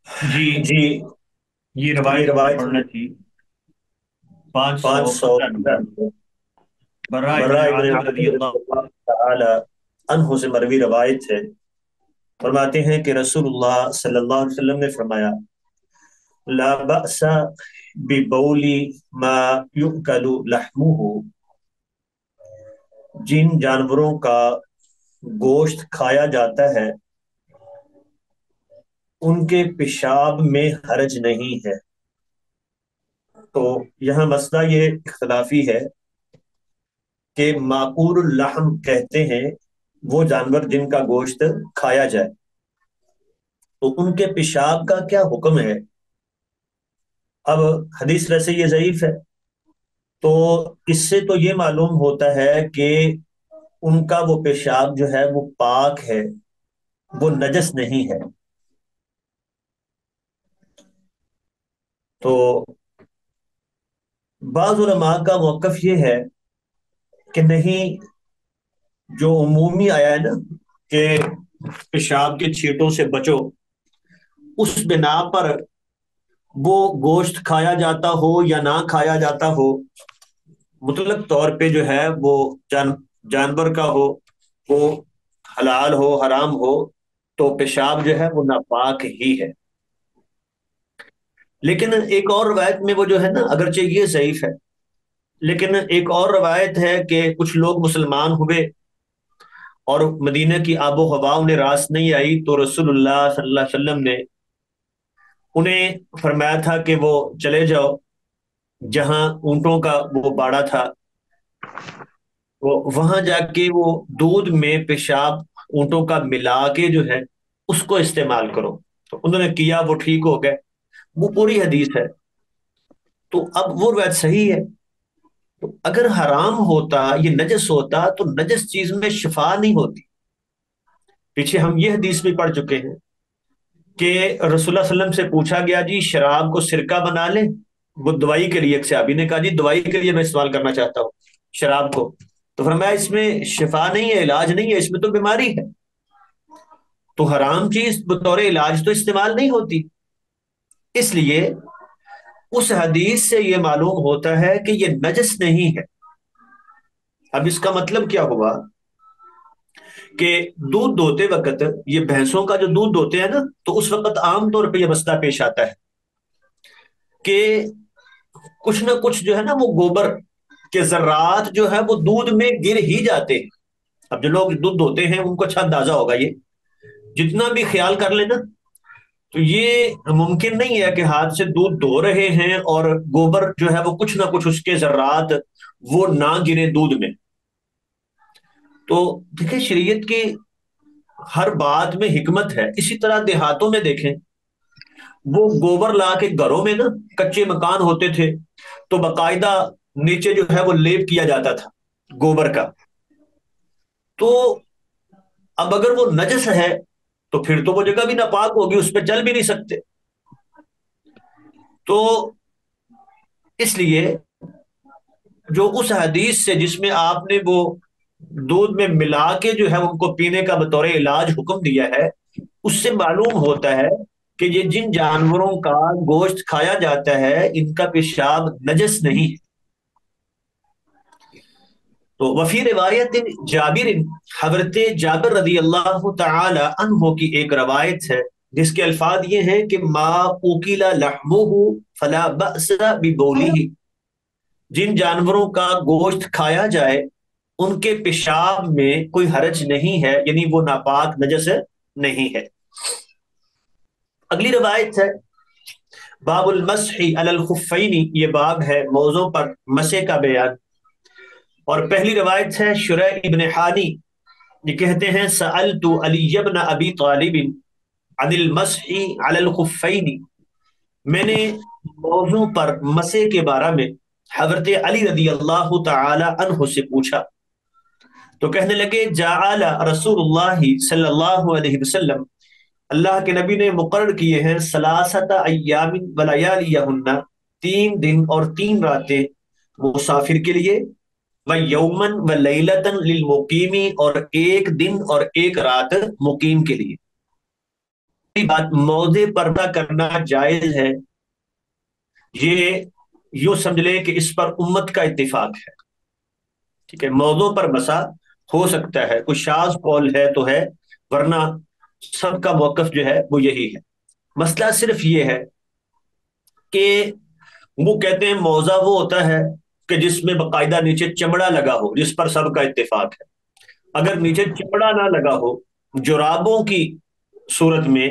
جی، جی، یہ یہ روایت روایت پڑھنا تھی 515 515 برا ابن برا ابن عازب رضی عازب اللہ رضی اللہ تعالی عنہ سے مروی روایت ہے، فرماتے ہیں کہ رسول اللہ صلی اللہ علیہ وسلم نے فرمایا: لا بأس ببول ما يؤكل لحمه، جن جانوروں کا گوشت کھایا جاتا ہے ان کے پیشاب میں حرج نہیں ہے۔ تو یہاں مسئلہ یہ اختلافی ہے کہ معقول اللحم کہتے ہیں وہ جانور جن کا گوشت کھایا جائے، تو ان کے پیشاب کا کیا حکم ہے؟ اب حدیث ویسے یہ ضعیف ہے، تو اس سے تو یہ معلوم ہوتا ہے کہ ان کا وہ پیشاب جو ہے وہ پاک ہے، وہ نجس نہیں ہے۔ تو بعض علماء کا موقف یہ ہے کہ نہیں، جو عمومی آیا ہے نا کہ پیشاب کے چھینٹوں سے بچو، اس بنا پر وہ گوشت کھایا جاتا ہو یا نہ کھایا جاتا ہو، مطلق طور پہ جو ہے وہ جانور کا ہو، وہ حلال ہو حرام ہو، تو پیشاب جو ہے وہ ناپاک ہی ہے۔ لیکن ایک اور روایت میں وہ جو ہے نا، اگرچہ یہ ضعیف ہے، لیکن ایک اور روایت ہے کہ کچھ لوگ مسلمان ہوئے اور مدینہ کی آب و ہوا انہیں راس نہیں آئی، تو رسول اللہ صلی اللہ علیہ وسلم نے انہیں فرمایا تھا کہ وہ چلے جاؤ جہاں اونٹوں کا وہ باڑا تھا، وہاں جا کے وہ دودھ میں پیشاب اونٹوں کا ملا کے جو ہے اس کو استعمال کرو۔ تو انہوں نے کیا، وہ ٹھیک ہو گئے۔ وہ پوری حدیث ہے۔ تو اب وہ روایت صحیح ہے، تو اگر حرام ہوتا، یہ نجس ہوتا، تو نجس چیز میں شفا نہیں ہوتی۔ پیچھے ہم یہ حدیث بھی پڑھ چکے ہیں کہ رسول اللہ صلی اللہ علیہ وسلم سے پوچھا گیا جی شراب کو سرکہ بنا لیں؟ وہ دوائی کے لیے، ایک صحابی نے کہا جی دوائی کے لیے میں استعمال کرنا چاہتا ہوں شراب کو، تو فرمایا اس میں شفا نہیں ہے، علاج نہیں ہے، اس میں تو بیماری ہے۔ تو حرام چیز بطور علاج تو استعمال نہیں ہوتی، اس لیے اس حدیث سے یہ معلوم ہوتا ہے کہ یہ نجس نہیں ہے۔ اب اس کا مطلب کیا ہوا کہ دودھ دوتے وقت، یہ بھینسوں کا جو دودھ دوتے ہیں نا، تو اس وقت عام طور پہ یہ مسئلہ پیش آتا ہے کہ کچھ نہ کچھ جو ہے نا وہ گوبر کے ذرات جو ہے وہ دودھ میں گر ہی جاتے ہیں۔ اب جو لوگ دودھ دھوتے ہیں ان کو اچھا اندازہ ہوگا، یہ جتنا بھی خیال کر لینا، تو یہ ممکن نہیں ہے کہ ہاتھ سے دودھ دھو رہے ہیں اور گوبر جو ہے وہ کچھ نہ کچھ اس کے ذرات وہ نہ گرے دودھ میں۔ تو دیکھیں شریعت کی ہر بات میں حکمت ہے۔ اسی طرح دیہاتوں میں دیکھیں، وہ گوبر لا کے گھروں میں نا، کچے مکان ہوتے تھے تو باقاعدہ نیچے جو ہے وہ لیپ کیا جاتا تھا گوبر کا۔ تو اب اگر وہ نجس ہے تو پھر تو وہ جگہ بھی ناپاک ہوگی، اس پہ چل بھی نہیں سکتے۔ تو اس لیے جو اس حدیث سے جس میں آپ نے وہ دودھ میں ملا کے جو ہے ان کو پینے کا بطور علاج حکم دیا ہے، اس سے معلوم ہوتا ہے کہ یہ جن جانوروں کا گوشت کھایا جاتا ہے ان کا پیشاب نجس نہیں ہے۔ تو وفی روایت جابر، حضرت جابر رضی اللہ تعالی عنہ کی ایک روایت ہے جس کے الفاظ یہ ہیں کہ ما اکل لحمہ فلا بأس ببولہ، جن جانوروں کا گوشت کھایا جائے ان کے پیشاب میں کوئی حرج نہیں ہے، یعنی وہ ناپاک نجس نہیں ہے۔ اگلی روایت ہے باب المسح علی الخفین، یہ باب ہے موضوع پر مسح کا بیان۔ اور پہلی روایت ہے شریح ابن حانی، یہ کہتے ہیں سألت علی بن ابی طالب عن المسح علی الخفین، میں نے موضوع پر مسح کے بارے میں حضرت علی رضی اللہ تعالی عنہ سے پوچھا، تو کہنے لگے جعل رسول اللہ صلی اللہ علیہ وسلم، اللہ کے نبی نے مقرر کیے ہیں ثلاثت ایام ولیالیہن، 3 دن اور 3 راتیں مسافر کے لیے، و یومن و لیلتن للمقیمی، اور ایک دن اور ایک رات مقیم کے لیے۔ بات، موضع پردہ کرنا جائز ہے، یہ یوں سمجھ لے کہ اس پر امت کا اتفاق ہے. ٹھیک ہے، موضوع پر بسا ہو سکتا ہے کوئی شاذ قول ہے تو ہے، ورنہ سب کا موقف جو ہے وہ یہی ہے. مسئلہ صرف یہ ہے کہ وہ کہتے ہیں موضع وہ ہوتا ہے کہ جس میں باقاعدہ نیچے چمڑا لگا ہو، جس پر سب کا اتفاق ہے. اگر نیچے چمڑا نہ لگا ہو جرابوں کی صورت میں،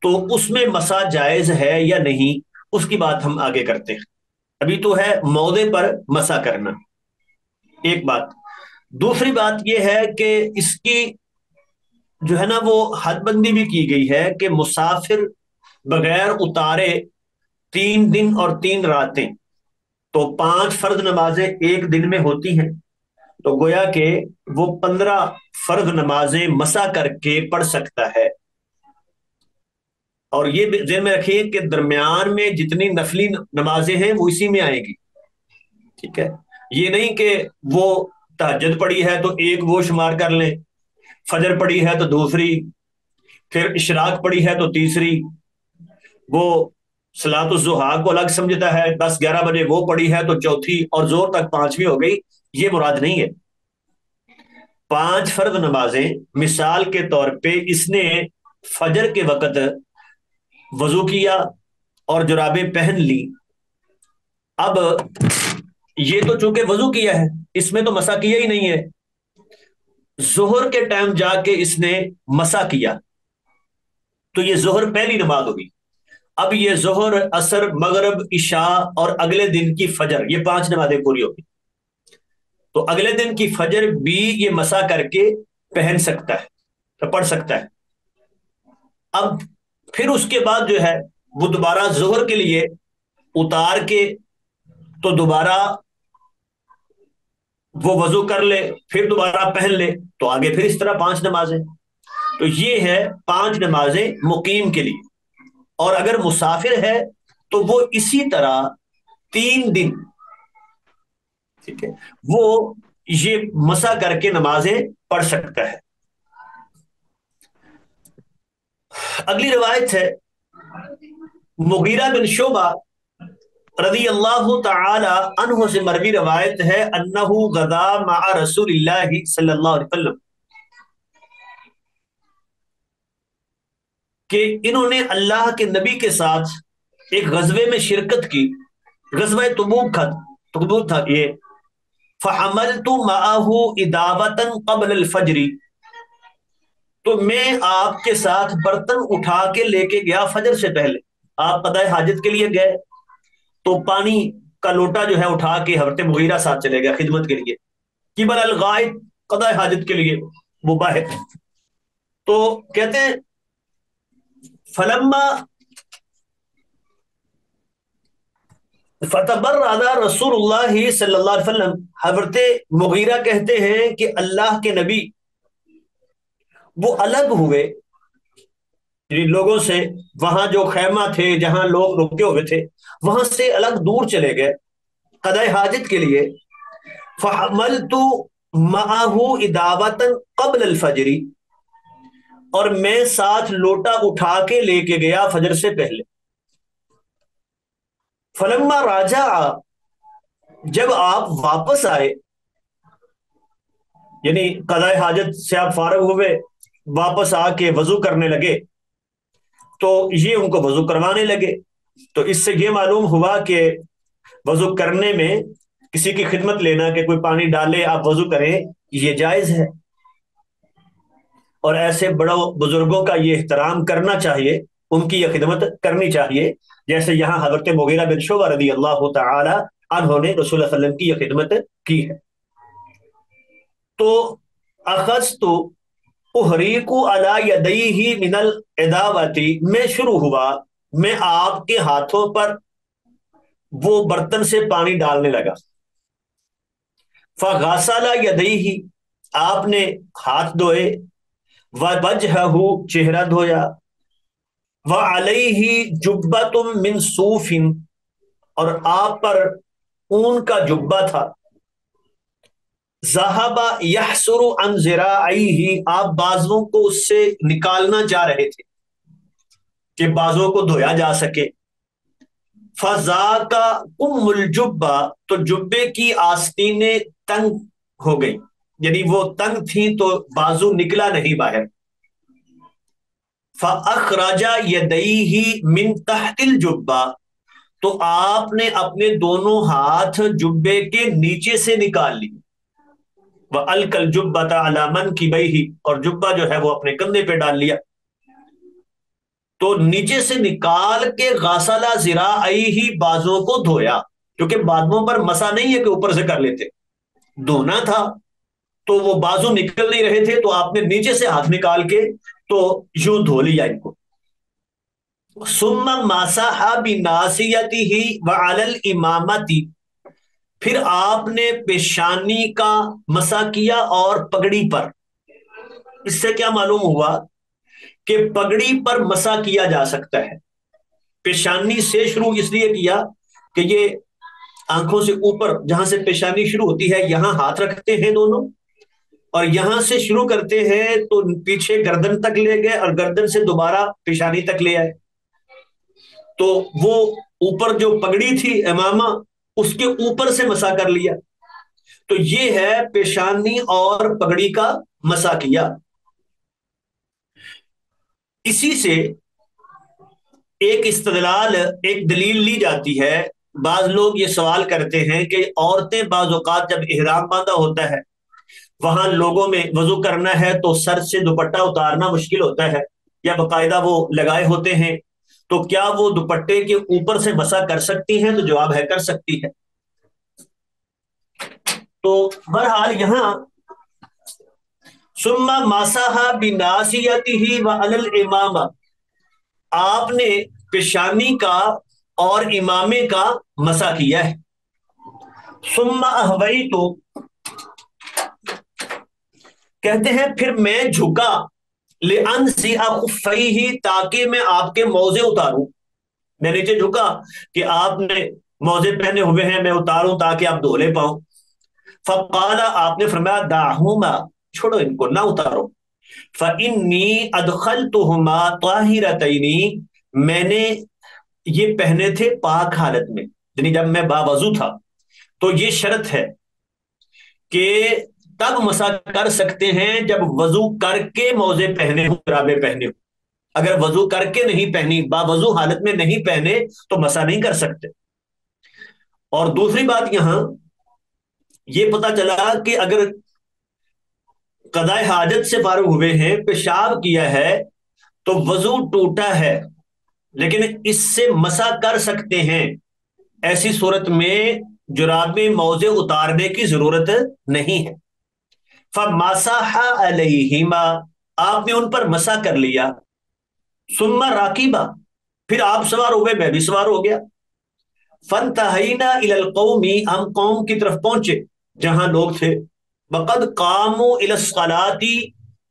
تو اس میں مسا جائز ہے یا نہیں، اس کی بات ہم آگے کرتے ہیں. ابھی تو ہے موضع پر مسا کرنا، ایک بات. دوسری بات یہ ہے کہ اس کی جو ہے نا وہ حد بندی بھی کی گئی ہے کہ مسافر بغیر اتارے 3 دن اور 3 راتیں، تو 5 فرض نمازیں ایک دن میں ہوتی ہیں، تو گویا کہ وہ 15 فرض نمازیں مسا کر کے پڑھ سکتا ہے. اور یہ ذہن میں رکھیے کہ درمیان میں جتنی نفلی نمازیں ہیں وہ اسی میں آئے گی. ٹھیک ہے، یہ نہیں کہ وہ تہجد پڑھی ہے تو ایک وہ شمار کر لیں، فجر پڑھی ہے تو دوسری، پھر اشراق پڑھی ہے تو تیسری، وہ صلاۃ الضحیٰ کو الگ سمجھتا ہے، 10-11 بجے وہ پڑھی ہے تو چوتھی، اور زور تک 5ویں ہو گئی. یہ مراد نہیں ہے. 5 فرض نمازیں، مثال کے طور پہ اس نے فجر کے وقت وضو کیا اور جرابیں پہن لی. اب یہ تو چونکہ وضو کیا ہے، اس میں تو مسا کیا ہی نہیں ہے. ظہر کے ٹائم جا کے اس نے مسا کیا، تو یہ ظہر پہلی نماز ہوگی. اب یہ ظہر، عصر، مغرب، عشاء اور اگلے دن کی فجر، یہ 5 نمازیں پوری ہوگی. تو اگلے دن کی فجر بھی یہ مسا کر کے پہن سکتا ہے، پڑھ سکتا ہے. اب پھر اس کے بعد جو ہے وہ دوبارہ ظہر کے لیے اتار کے تو دوبارہ وہ وضو کر لے، پھر دوبارہ پہن لے، تو آگے پھر اس طرح 5 نمازیں. تو یہ ہے 5 نمازیں مقیم کے لیے. اور اگر مسافر ہے تو وہ اسی طرح 3 دن، ٹھیک ہے، وہ یہ مسا کر کے نمازیں پڑھ سکتا ہے. اگلی روایت ہے مغیرہ بن شعبہ رضی اللہ تعالی عنہ سے مروی روایت ہے، انہ غزا مع رسول اللہ صلی اللہ علیہ وسلم، کہ انہوں نے اللہ کے نبی کے ساتھ ایک غزوے میں شرکت کی. غزوہ تبوک تھا یہ. فحملت معه اداوة قبل الفجر، تو میں آپ کے ساتھ برتن اٹھا کے لے کے گیا فجر سے پہلے. آپ قضاء حاجت کے لیے گئے تو پانی کا لوٹا جو ہے اٹھا کے حضرت مغیرہ ساتھ چلے گیا خدمت کے لیے. قبل الغائط، قضاء حاجت کے لیے وہ باہر. تو کہتے ہیں فلما فتبرأ رسول اللہ صلی اللہ علیہ وسلم، حضرت مغیرہ کہتے ہیں کہ اللہ کے نبی وہ الگ ہوئے لوگوں سے، وہاں جو خیمہ تھے جہاں لوگ رکے ہوئے تھے وہاں سے الگ دور چلے گئے قضاء حاجت کے لیے. فحملت معه اداوة قبل الفجر، اور میں ساتھ لوٹا اٹھا کے لے کے گیا فجر سے پہلے. فلما راجع، جب آپ واپس آئے، یعنی قضاء حاجت سے آپ فارغ ہوئے، واپس آ کے وضو کرنے لگے، تو یہ ان کو وضو کروانے لگے. تو اس سے یہ معلوم ہوا کہ وضو کرنے میں کسی کی خدمت لینا، کہ کوئی پانی ڈالے آپ وضو کریں، یہ جائز ہے. اور ایسے بڑوں بزرگوں کا یہ احترام کرنا چاہیے، ان کی یہ خدمت کرنی چاہیے، جیسے یہاں حضرت مغیرہ بن شعبہ رضی اللہ تعالی عنہ نے رسول اللہ صلی اللہ علیہ وسلم کی یہ خدمت کی ہے. تو اخذت احریق علی یدیہ من العداوۃ، میں شروع ہوا، میں آپ کے ہاتھوں پر وہ برتن سے پانی ڈالنے لگا. فغسل یدیہ، آپ نے ہاتھ دھوئے، ووجہہ، چہرہ دھویا، وعلیہ جبۃ من صوف، اور آپ پر اون کا جبہ تھا. ذہب یحسر عن ذراعیہ، آپ بازوؤں کو اس سے نکالنا چاہ رہے تھے. کہ بازوں کو دھویا جا سکے. فضا کا کم الجبا، تو جبے کی آستینیں تنگ ہو گئی، یعنی وہ تنگ تھیں تو بازو نکلا نہیں باہر. فاخرج یدیہ من تحت الجبہ، تو آپ نے اپنے دونوں ہاتھ جبے کے نیچے سے نکال لی. وَأَلْقَى الْجُبَّةَ عَلَى مَنْكِبَيْهِ، اور جبہ جو ہے وہ اپنے کندھے پہ ڈال لیا. تو نیچے سے نکال کے غسل ذراعیہ، بازوں کو دھویا، کیونکہ بازوں پر مسا نہیں ہے کہ اوپر سے کر لیتے، دھونا تھا. تو وہ بازو نکل نہیں رہے تھے تو آپ نے نیچے سے ہاتھ نکال کے تو یوں دھو لیا ان کو. ثم مسح بناصیتہ وعلی الامامۃ، پھر آپ نے پیشانی کا مسح کیا اور پگڑی پر. اس سے کیا معلوم ہوا کہ پگڑی پر مسح کیا جا سکتا ہے. پیشانی سے شروع اس لیے کیا کہ یہ آنکھوں سے اوپر جہاں سے پیشانی شروع ہوتی ہے یہاں ہاتھ رکھتے ہیں دونوں، اور یہاں سے شروع کرتے ہیں تو پیچھے گردن تک لے گئے اور گردن سے دوبارہ پیشانی تک لے آئے. تو وہ اوپر جو پگڑی تھی امامہ، اس کے اوپر سے مسح کر لیا. تو یہ ہے پیشانی اور پگڑی کا مسح کیا. اسی سے ایک استدلال، ایک دلیل لی جاتی ہے. بعض لوگ یہ سوال کرتے ہیں کہ عورتیں بعض اوقات جب احرام باندھا ہوتا ہے وہاں لوگوں میں وضو کرنا ہے تو سر سے دوپٹہ اتارنا مشکل ہوتا ہے، یا باقاعدہ وہ لگائے ہوتے ہیں، تو کیا وہ دوپٹے کے اوپر سے مسح کر سکتی ہیں؟ تو جواب ہے کر سکتی ہے. تو بہرحال یہاں ثم مسح بناصیتہ وعلی الامامہ، آپ نے پیشانی کا اور امامے کا مسح کیا ہے. ثم احویت، کہتے ہیں پھر میں جھکا، لانزع خفیہ، تاکہ میں آپ کے موزے اتاروں. میں نیچے جھکا کہ آپ نے موزے پہنے ہوئے ہیں، میں اتاروں تاکہ آپ دھو لے پاؤں. فقال، آپ نے فرمایا دعہما، چھوڑو ان کو، نہ اتارو. فإنی ادخلتہما طاہرتین، میں نے یہ پہنے تھے پاک حالت میں، یعنی جب میں باوضو تھا. تو یہ شرط ہے کہ تب مسح کر سکتے ہیں جب وضو کر کے موزے پہنے ہوں، جرابیں پہنے ہوں. اگر وضو کر کے نہیں پہنی، باوضو حالت میں نہیں پہنے، تو مسح نہیں کر سکتے. اور دوسری بات یہاں یہ پتا چلا کہ اگر قضاء حاجت سے فارغ ہوئے ہیں، پیشاب کیا ہے تو وضو ٹوٹا ہے، لیکن اس سے مسح کر سکتے ہیں. ایسی صورت میں جرابیں موزے اتارنے کی ضرورت نہیں ہے. فمسح علیہما، آپ نے ان پر مسح کر لیا. ثم راکبا، پھر آپ سوار ہو گئے، میں بھی سوار ہو گیا. فانتہینا الی القوم، ہم قوم کی طرف پہنچے جہاں لوگ تھے. وقد قاموا الی الصلاۃ،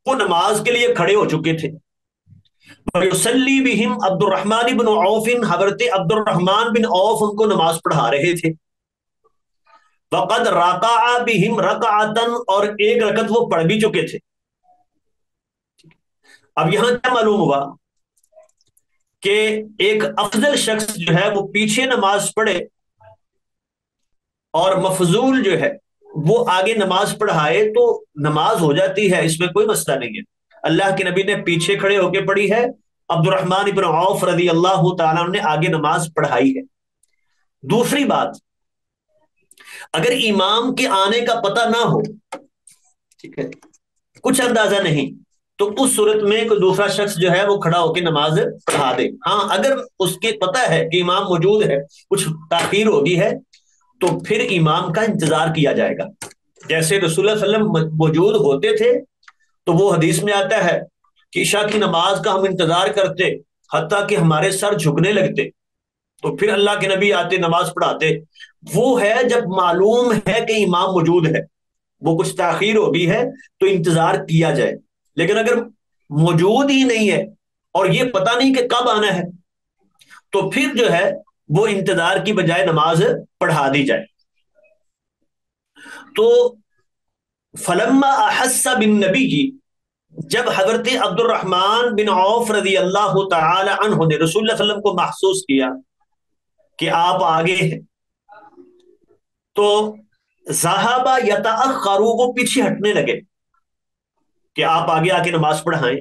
وہ نماز کے لیے کھڑے ہو چکے تھے. ویصلی بہم عبد الرحمن بن عوف، حضرت عبد الرحمن بن عوف ان کو نماز پڑھا رہے تھے. وقد رکع بہم رکعتا، اور ایک رکعت وہ پڑھ بھی چکے تھے. اب یہاں کیا معلوم ہوا کہ ایک افضل شخص جو ہے وہ پیچھے نماز پڑھے اور مفضول جو ہے وہ آگے نماز پڑھائے تو نماز ہو جاتی ہے، اس میں کوئی مسئلہ نہیں ہے. اللہ کے نبی نے پیچھے کھڑے ہو کے پڑھی ہے، عبد الرحمن بن عوف رضی اللہ تعالیٰ نے آگے نماز پڑھائی ہے. دوسری بات، اگر امام کے آنے کا پتہ نہ ہو، ٹھیک ہے، کچھ اندازہ نہیں، تو اس صورت میں کوئی دوسرا شخص جو ہے وہ کھڑا ہو کے نماز پڑھا دے. ہاں اگر اس کے پتہ ہے کہ امام موجود ہے، کچھ تاخیر ہوگی ہے، تو پھر امام کا انتظار کیا جائے گا. جیسے رسول اللہ صلی اللہ علیہ وسلم موجود ہوتے تھے تو وہ حدیث میں آتا ہے کہ عشاء کی نماز کا ہم انتظار کرتے حتیٰ کہ ہمارے سر جھکنے لگتے، تو پھر اللہ کے نبی آتے نماز پڑھاتے. وہ ہے جب معلوم ہے کہ امام موجود ہے، وہ کچھ تاخیر ہوگی ہے تو انتظار کیا جائے. لیکن اگر موجود ہی نہیں ہے اور یہ پتہ نہیں کہ کب آنا ہے، تو پھر جو ہے وہ انتظار کی بجائے نماز پڑھا دی جائے. تو فلما احس بالنبی، جب حضرت عبد الرحمن بن عوف رضی اللہ تعالی عنہ نے رسول اللہ صلی اللہ علیہ وسلم کو محسوس کیا کہ آپ آگے ہیں، تو صحابہ یتأخروا، وہ پیچھے ہٹنے لگے کہ آپ آگے آ کے نماز پڑھائیں۔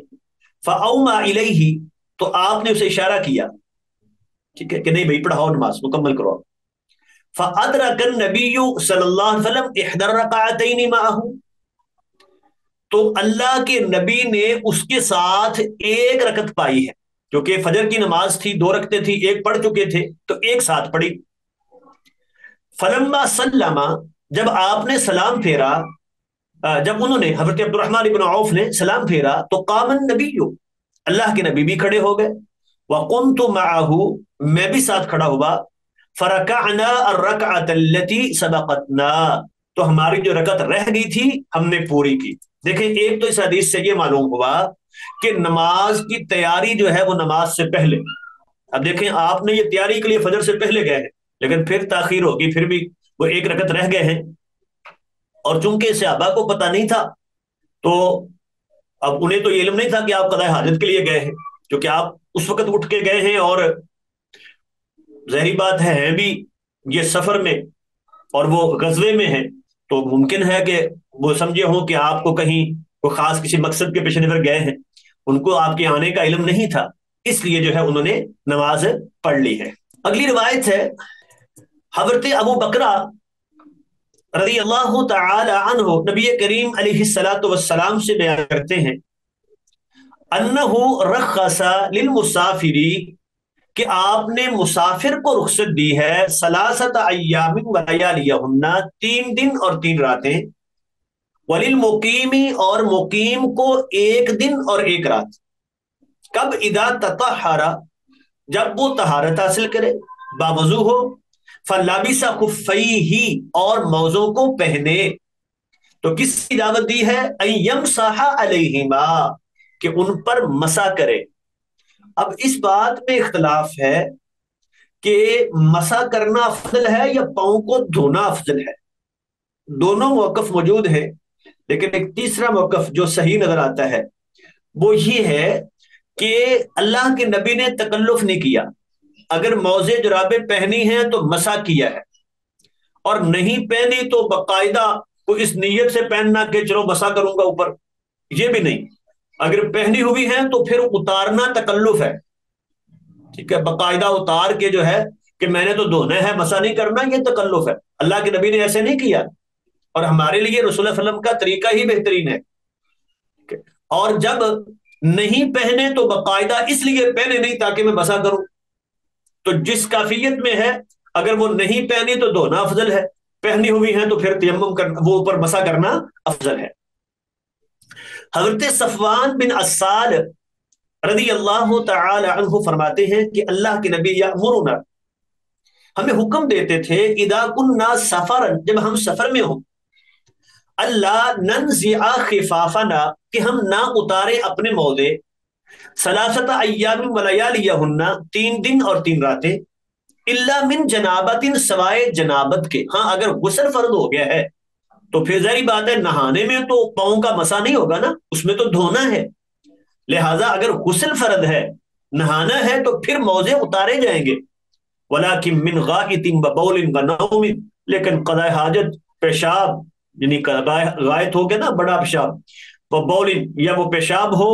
فاوما الیہ، تو آپ نے اسے اشارہ کیا، ٹھیک ہے، کہ نہیں بھائی پڑھاؤ، نماز مکمل کرو۔ فادرک النبی صلی اللہ علیہ وسلم احدى الرکعتین معہ، تو اللہ کے نبی نے اس کے ساتھ ایک رکعت پائی ہے، کیونکہ فجر کی نماز تھی، 2 رکعتیں تھی، ایک پڑھ چکے تھے تو ایک ساتھ پڑھی۔ فلما سلم، جب آپ نے سلام پھیرا، جب انہوں نے حضرت عبد الرحمن بن عوف نے سلام پھیرا تو قام النبی، اللہ کے نبی بھی کھڑے ہو گئے، وقمت معه، میں بھی ساتھ کھڑا ہوا، فرکعنا الرکعۃ التي سبقتنا، تو ہماری جو رکعت رہ گئی تھی ہم نے پوری کی۔ دیکھیں، ایک تو اس حدیث سے یہ معلوم ہوا کہ نماز کی تیاری جو ہے وہ نماز سے پہلے، اب دیکھیں آپ نے یہ تیاری کے لیے فجر سے پہلے گئے ہیں، لیکن پھر تاخیر ہوگی، پھر بھی وہ ایک رکعت رہ گئے ہیں، اور چونکہ صحابہ کو پتہ نہیں تھا تو اب انہیں تو یہ علم نہیں تھا کہ آپ قضاء حاجت کے لیے گئے ہیں، کیونکہ آپ اس وقت اٹھ کے گئے ہیں، اور ظاہری بات ہے ہیں بھی یہ سفر میں اور وہ غزوے میں ہیں، تو ممکن ہے کہ وہ سمجھے ہوں کہ آپ کو کہیں کوئی خاص کسی مقصد کے پیش نظر گئے ہیں، ان کو آپ کے آنے کا علم نہیں تھا، اس لیے جو ہے انہوں نے نماز پڑھ لی ہے۔ اگلی روایت ہے حضرت ابو بکرہ رضی اللہ تعالی عنہ نبی کریم علیہ الصلوۃ والسلام سے بیان کرتے ہیں انہ رخص للمسافر، کہ آپ نے مسافر کو رخصت دی ہے، ثلاثۃ ایام ولیالیہن، 3 دن اور 3 راتیں، وللمقیم، اور مقیم کو 1 دن اور 1 رات، کب؟ اذا تطہر، جب وہ طہارت حاصل کرے، باوضو ہو، فلبس خفیہ، اور موزوں کو پہنے، تو کس کی دعوت دی ہے؟ ان یمسح علیہما، کہ ان پر مسح کرے۔ اب اس بات میں اختلاف ہے کہ مسح کرنا افضل ہے یا پاؤں کو دھونا افضل ہے، دونوں موقف موجود ہیں، لیکن ایک تیسرا موقف جو صحیح نظر آتا ہے وہ یہ ہے کہ اللہ کے نبی نے تکلف نہیں کیا، اگر موزے جرابیں پہنی ہیں تو مسح کیا ہے، اور نہیں پہنی تو باقاعدہ کوئی اس نیت سے پہننا کہ چلو مسح کروں گا اوپر، یہ بھی نہیں، اگر پہنی ہوئی ہیں تو پھر اتارنا تکلف ہے، ٹھیک ہے، باقاعدہ اتار کے جو ہے کہ میں نے تو دھونا ہے، مسح نہیں کرنا، یہ تکلف ہے، اللہ کے نبی نے ایسے نہیں کیا، اور ہمارے لیے رسول اللہ صلی اللہ علیہ وسلم کا طریقہ ہی بہترین ہے۔ اور جب نہیں پہنے تو باقاعدہ اس لیے پہنے نہیں تاکہ میں مسح کروں، تو جس کافیت میں ہے اگر وہ نہیں پہنی تو دھونا افضل ہے، پہنی ہوئی ہیں تو پھر تیمم کرنا، وہ اوپر مسح کرنا افضل ہے۔ حضرت صفوان بن عسال رضی اللہ تعالی عنہ فرماتے ہیں کہ اللہ کے نبی یامرنا، ہمیں حکم دیتے تھے، اذا کننا سفرا، جب ہم سفر میں ہوں، اللہ ننزع خفافنا، کہ ہم نہ اتارے اپنے موزے، ثلاثۃ ایام ولیالیہن، 3 دن اور 3 راتیں، الا من جنابت، سوائے جنابت کے، ہاں اگر غسل فرض ہو گیا ہے تو پھر ظاہری بات ہے نہانے میں تو پاؤں کا مسح نہیں ہوگا نا، اس میں تو دھونا ہے، لہٰذا اگر غسل فرض ہے، نہانا ہے، تو پھر موزے اتارے جائیں گے، ولیکن من غائط وبول ونوم، لیکن قضاء حاجت، پیشاب، یعنی غائط ہو گیا نا بڑا پیشاب، وہ بول یا وہ پیشاب ہو،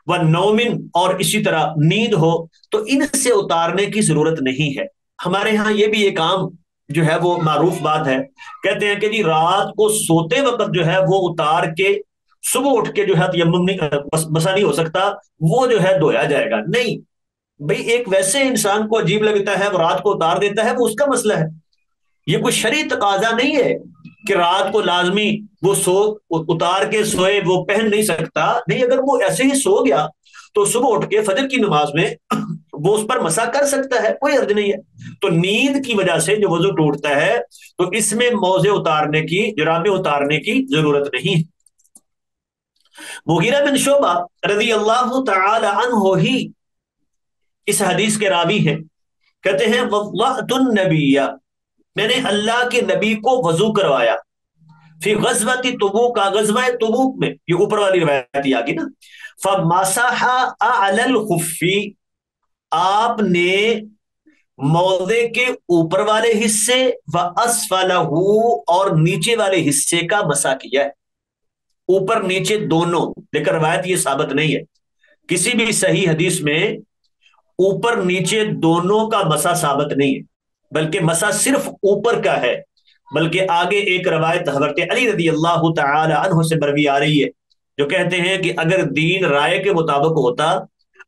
وہ نومن اور اسی طرح نیند ہو، تو ان سے اتارنے کی ضرورت نہیں ہے۔ ہمارے ہاں یہ بھی ایک عام جو ہے وہ معروف بات ہے، کہتے ہیں کہ جی رات کو سوتے وقت جو ہے وہ اتار کے صبح اٹھ کے جو ہے تیمم نہیں، مسا نہیں ہو سکتا، وہ جو ہے دھویا جائے گا، نہیں بھئی، ایک ویسے انسان کو عجیب لگتا ہے وہ رات کو اتار دیتا ہے، وہ اس کا مسئلہ ہے، یہ کوئی شرعی تقاضا نہیں ہے کہ رات کو لازمی وہ سو اتار کے سوئے، وہ پہن نہیں سکتا، نہیں، اگر وہ ایسے ہی سو گیا تو صبح اٹھ کے فجر کی نماز میں وہ اس پر مسح کر سکتا ہے، کوئی حرج نہیں ہے۔ تو نیند کی وجہ سے جو وضو ٹوٹتا ہے تو اس میں موزے اتارنے کی، جرابیں اتارنے کی ضرورت نہیں ہے۔ مغیرہ بن شعبہ رضی اللہ تعالی عنہ ہی اس حدیث کے راوی ہیں، کہتے ہیں وضعت النبی، میں نے اللہ کے نبی کو وضو کروایا، فی غزوۃ تبوک، غزوہ تبوک میں، یہ اوپر والی روایت ہی آگی نا، فمسح اعلی الخف، آپ نے موضع کے اوپر والے حصے و اسفلہ، اور نیچے والے حصے کا مسح کیا ہے، اوپر نیچے دونوں، لیکن روایت یہ ثابت نہیں ہے کسی بھی صحیح حدیث میں، اوپر نیچے دونوں کا مسح ثابت نہیں ہے، بلکہ مسح صرف اوپر کا ہے۔ بلکہ آگے ایک روایت حضرت علی رضی اللہ تعالی عنہ سے مروی آ رہی ہے، جو کہتے ہیں کہ اگر دین رائے کے مطابق ہوتا،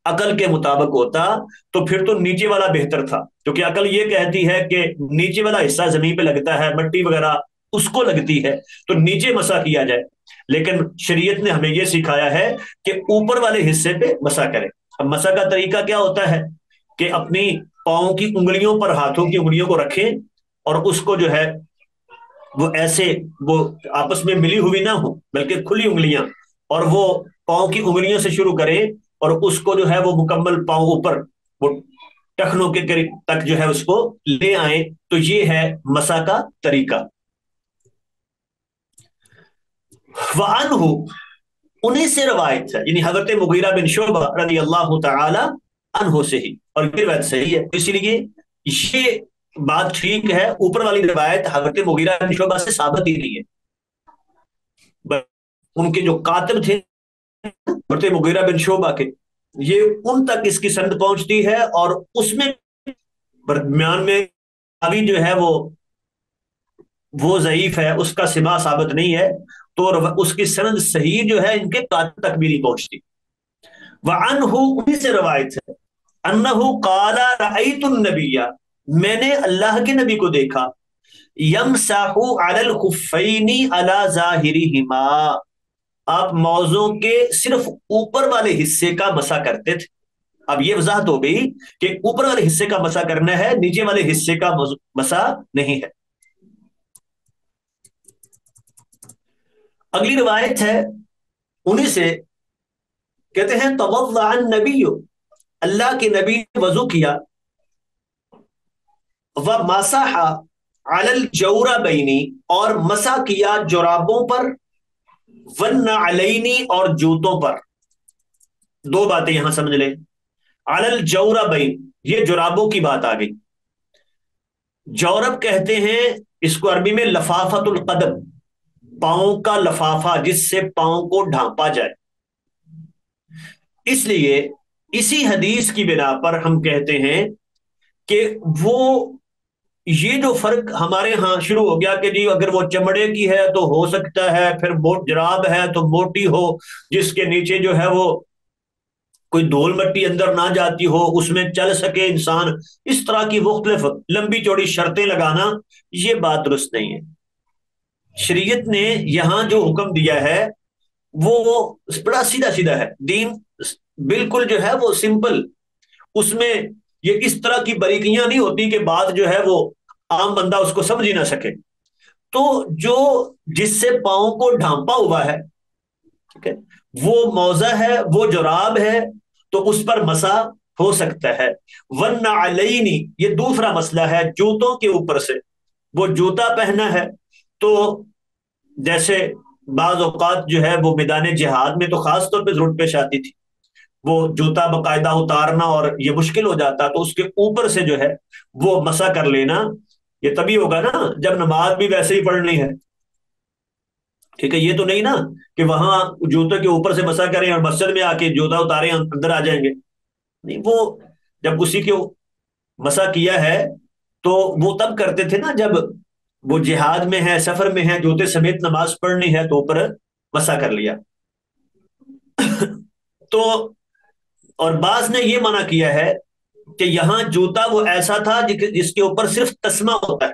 عقل کے مطابق ہوتا، تو پھر تو نیچے والا بہتر تھا، کیونکہ عقل یہ کہتی ہے کہ نیچے والا حصہ زمین پہ لگتا ہے، مٹی وغیرہ اس کو لگتی ہے، تو نیچے مسح کیا جائے، لیکن شریعت نے ہمیں یہ سکھایا ہے کہ اوپر والے حصے پہ مسح کرے۔ اب مسح کا طریقہ کیا ہوتا ہے کہ اپنی پاؤں کی انگلیوں پر ہاتھوں کی انگلیوں کو رکھیں، اور اس کو جو ہے وہ ایسے، وہ آپس میں ملی ہوئی نہ ہو بلکہ کھلی انگلیاں، اور وہ پاؤں کی انگلیوں سے شروع کریں، اور اس کو جو ہے وہ مکمل پاؤں اوپر وہ ٹخنوں کے قریب تک جو ہے اس کو لے آئیں، تو یہ ہے مسح کا طریقہ۔ وعنہ، انہیں سے روایت ہے، یعنی حضرت مغیرہ بن شعبہ رضی اللہ تعالی عنہ سے ہی، اور یہ روایت صحیح ہے، اسی لیے یہ بات ٹھیک ہے، اوپر والی روایت حضرت مغیرہ بن شعبہ سے ثابت ہی نہیں ہے، ان کے جو کاتب تھے حضرت مغیرہ بن شعبہ کے، یہ ان تک اس کی سند پہنچتی ہے، اور اس میں درمیان میں ابھی جو ہے وہ ضعیف ہے، اس کا سما ثابت نہیں ہے، تو اس کی سند صحیح جو ہے ان کے کاتب تک بھی نہیں پہنچتی۔ وعنہ، انہی سے روایت ہے، انہ قال رأیت النبی، میں نے اللہ کے نبی کو دیکھا، یمسح علی الخفین علی ظاہرہما، آپ موضوع کے صرف اوپر والے حصے کا مسح کرتے تھے۔ اب یہ وضاحت ہو گئی کہ اوپر والے حصے کا مسح کرنا ہے، نیچے والے حصے کا مسح نہیں ہے۔ اگلی روایت ہے انہی سے، کہتے ہیں توضع النبی، اللہ کے نبی نے وضو کیا، ومسح علی الجوربین، اور مسح کیا جرابوں پر، والنعلین، اور جوتوں پر۔ دو باتیں یہاں سمجھ لیں، علی الجوربین، یہ جرابوں کی بات آ گئی۔ جورب کہتے ہیں اس کو عربی میں لفافۃ القدم، پاؤں کا لفافہ جس سے پاؤں کو ڈھانپا جائے، اس لیے اسی حدیث کی بنا پر ہم کہتے ہیں کہ وہ یہ جو فرق ہمارے ہاں شروع ہو گیا کہ جی اگر وہ چمڑے کی ہے تو ہو سکتا ہے، پھر جراب ہے تو موٹی ہو، جس کے نیچے جو ہے وہ کوئی دھول مٹی اندر نہ جاتی ہو، اس میں چل سکے انسان، اس طرح کی مختلف لمبی چوڑی شرطیں لگانا، یہ بات درست نہیں ہے۔ شریعت نے یہاں جو حکم دیا ہے وہ بڑا سیدھا سیدھا ہے، دین بالکل جو ہے وہ سمپل، اس میں یہ اس طرح کی باریکیاں نہیں ہوتی کہ بات جو ہے وہ عام بندہ اس کو سمجھ ہی نہ سکے۔ تو جو جس سے پاؤں کو ڈھانپا ہوا ہے، ٹھیک ہے، وہ موزہ ہے، وہ جراب ہے، تو اس پر مسح ہو سکتا ہے۔ والنعلین، یہ دوسرا مسئلہ ہے، جوتوں کے اوپر سے، وہ جوتا پہنا ہے تو جیسے بعض اوقات جو ہے وہ میدان جہاد میں تو خاص طور پہ ضرورت پیش آتی تھی، وہ جوتا باقاعدہ اتارنا اور یہ مشکل ہو جاتا، تو اس کے اوپر سے جو ہے وہ مسح کر لینا، یہ تبھی ہوگا نا جب نماز بھی ویسے ہی پڑھنی ہے، ٹھیک ہے، یہ تو نہیں نا کہ وہاں جوتے کے اوپر سے مسح کریں اور مسجد میں آ کے جوتا اتاریں اندر آ جائیں گے، نہیں، وہ جب اسی کے مسح کیا ہے تو وہ تب کرتے تھے نا جب وہ جہاد میں ہے، سفر میں ہے، جوتے سمیت نماز پڑھنی ہے تو اوپر مسح کر لیا۔ تو اور بعض نے یہ منع کیا ہے کہ یہاں جوتا وہ ایسا تھا جس کے اوپر صرف تسمہ ہوتا ہے،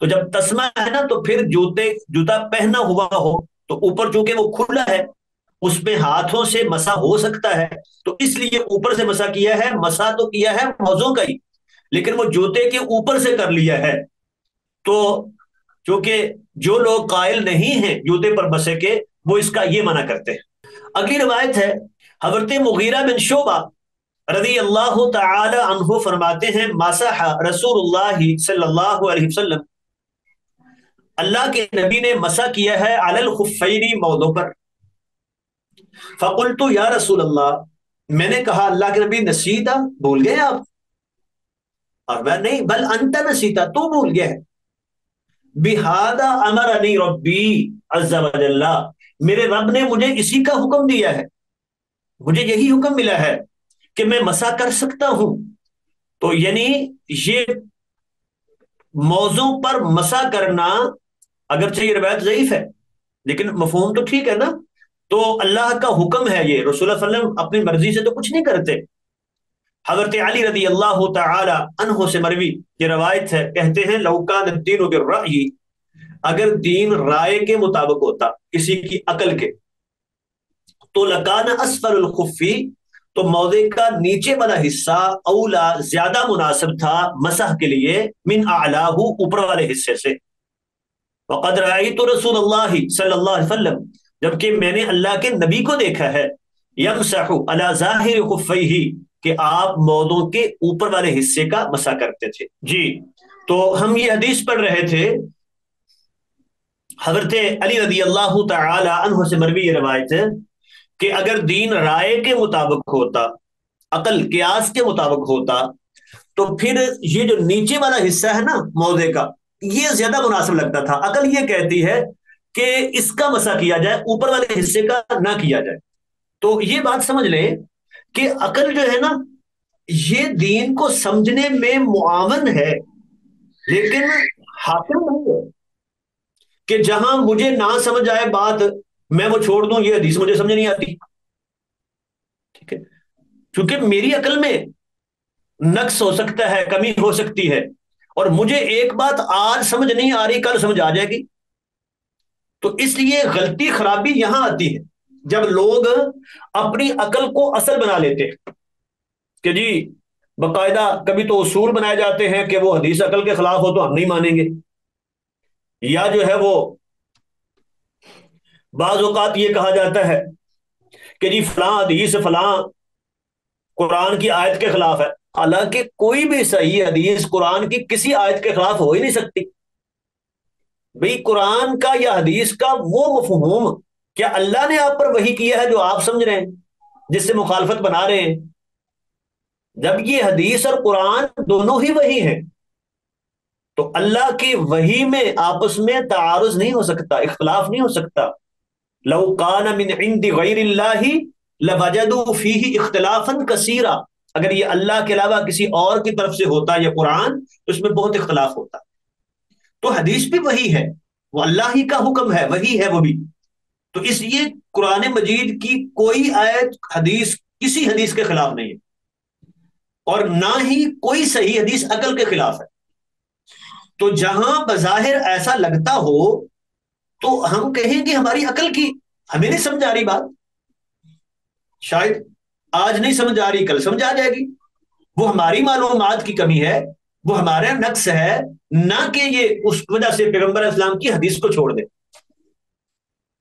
تو جب تسمہ ہے نا تو پھر جوتا پہنا ہوا ہو تو اوپر چونکہ وہ کھلا ہے، اس پہ ہاتھوں سے مسح ہو سکتا ہے، تو اس لیے اوپر سے مسح کیا ہے، مسح تو کیا ہے موضوع کا ہی، لیکن وہ جوتے کے اوپر سے کر لیا ہے۔ تو چونکہ جو لوگ قائل نہیں ہیں جوتے پر مسح کے، وہ اس کا یہ منع کرتے ہیں۔ اگلی روایت ہے حضرت مغیرہ بن شعبہ رضی اللہ تعالی عنہ فرماتے ہیں، مسح رسول اللہ صلی اللہ علیہ وسلم اللہ کے نبی نے مسح کیا ہے علی الخفین موضوع پر. فقلت یا رسول اللہ، میں نے کہا اللہ کے نبی نسیتا، بھول گئے آپ؟ اور میں نہیں، بل انت نسیتا، تو بھول گیا ہے. بہذا امرنی ربی عز وجل، میرے رب نے مجھے اسی کا حکم دیا ہے، مجھے یہی حکم ملا ہے کہ میں مسح کر سکتا ہوں. تو یعنی یہ موضوع پر مسح کرنا، اگرچہ یہ روایت ضعیف ہے لیکن مفہوم تو ٹھیک ہے نا. تو اللہ کا حکم ہے، یہ رسول اللہ صلی اللہ علیہ وسلم اپنی مرضی سے تو کچھ نہیں کرتے. حضرت علی رضی اللہ تعالی عنہ سے مروی یہ روایت ہے، کہتے ہیں لو کان الدین بالرأی، اگر دین رائے کے مطابق ہوتا، کسی کی عقل کے، تو لکان اسفل الخفی، تو موضع کا نیچے والا حصہ اولا زیادہ مناسب تھا مسح کے لیے من اعلاہ اوپر والے حصے سے. وقد رأیت رسول اللہ صلی اللہ علیہ وسلم، جبکہ میں نے اللہ کے نبی کو دیکھا ہے، یمسح علی ظاہر خفیہ، کہ آپ موضوع کے اوپر والے حصے کا مسح کرتے تھے. جی تو ہم یہ حدیث پڑھ رہے تھے، حضرت علی رضی اللہ تعالی عنہ سے مروی یہ روایت ہے کہ اگر دین رائے کے مطابق ہوتا، عقل قیاس کے مطابق ہوتا، تو پھر یہ جو نیچے والا حصہ ہے نا موضع کا، یہ زیادہ مناسب لگتا تھا. عقل یہ کہتی ہے کہ اس کا مسح کیا جائے، اوپر والے حصے کا نہ کیا جائے. تو یہ بات سمجھ لیں کہ عقل جو ہے نا، یہ دین کو سمجھنے میں معاون ہے لیکن حاکم نہیں ہے. کہ جہاں مجھے نہ سمجھ آئے بات میں وہ چھوڑ دوں، یہ حدیث مجھے سمجھ نہیں آتی، ٹھیک ہے، کیونکہ میری عقل میں نقص ہو سکتا ہے، کمی ہو سکتی ہے، اور مجھے ایک بات آج سمجھ نہیں آ رہی، کل سمجھ آ جائے گی. تو اس لیے غلطی خرابی یہاں آتی ہے جب لوگ اپنی عقل کو اصل بنا لیتے ہیں کہ جی باقاعدہ کبھی تو اصول بنائے جاتے ہیں کہ وہ حدیث عقل کے خلاف ہو تو ہم نہیں مانیں گے، یا جو ہے وہ بعض اوقات یہ کہا جاتا ہے کہ جی فلاں حدیث فلاں قرآن کی آیت کے خلاف ہے، حالانکہ کوئی بھی صحیح حدیث قرآن کی کسی آیت کے خلاف ہو ہی نہیں سکتی. بھئی قرآن کا یا حدیث کا وہ مفہوم کیا اللہ نے آپ پر وحی کیا ہے جو آپ سمجھ رہے ہیں، جس سے مخالفت بنا رہے ہیں؟ جب یہ حدیث اور قرآن دونوں ہی وحی ہیں تو اللہ کی وحی میں آپس میں تعارض نہیں ہو سکتا، اختلاف نہیں ہو سکتا. لو کان من عند غیر اللہ لوجدوا فیہ اختلافا کثیرا، اگر یہ اللہ کے علاوہ کسی اور کی طرف سے ہوتا یہ قرآن تو اس میں بہت اختلاف ہوتا. تو حدیث بھی وہی ہے، وہ اللہ ہی کا حکم ہے، وہی ہے وہ بھی. تو اس لیے قرآن مجید کی کوئی آیت حدیث کسی حدیث کے خلاف نہیں ہے، اور نہ ہی کوئی صحیح حدیث عقل کے خلاف ہے. تو جہاں بظاہر ایسا لگتا ہو تو ہم کہیں گے ہماری عقل کی، ہمیں نہیں سمجھ آ رہی بات، شاید آج نہیں سمجھ آ رہی کل سمجھ آ جائے گی. وہ ہماری معلومات کی کمی ہے، وہ ہمارا نقص ہے، نہ کہ یہ اس وجہ سے پیغمبر اسلام کی حدیث کو چھوڑ دے.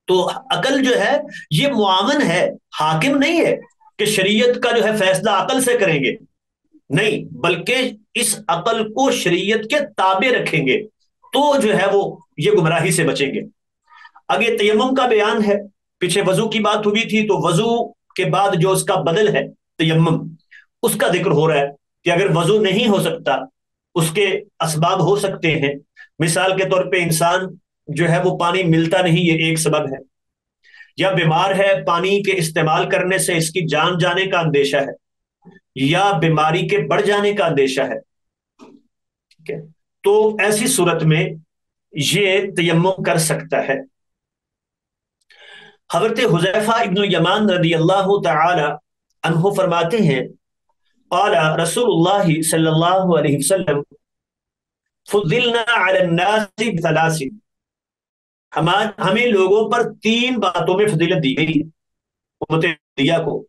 تو عقل جو ہے یہ معاون ہے، حاکم نہیں ہے کہ شریعت کا جو ہے فیصلہ عقل سے کریں گے، نہیں، بلکہ اس عقل کو شریعت کے تابع رکھیں گے تو جو ہے وہ یہ گمراہی سے بچیں گے. آگے تیمم کا بیان ہے، پیچھے وضو کی بات ہوئی تھی تو وضو کے بعد جو اس کا بدل ہے تیمم، اس کا ذکر ہو رہا ہے کہ اگر وضو نہیں ہو سکتا، اس کے اسباب ہو سکتے ہیں. مثال کے طور پہ انسان جو ہے وہ پانی ملتا نہیں، یہ ایک سبب ہے، یا بیمار ہے، پانی کے استعمال کرنے سے اس کی جان جانے کا اندیشہ ہے، یا بیماری کے بڑھ جانے کا اندیشہ ہے، ٹھیک ہے، تو ایسی صورت میں یہ تیمم کر سکتا ہے. حضرت حذیفہ ابن یمان رضی اللہ تعالی عنہ فرماتے ہیں قال رسول اللہ صلی اللہ علیہ وسلم فضلنا علی الناس بثلاث، ہمیں لوگوں پر تین باتوں میں فضیلت دی گئی امت دیا کو.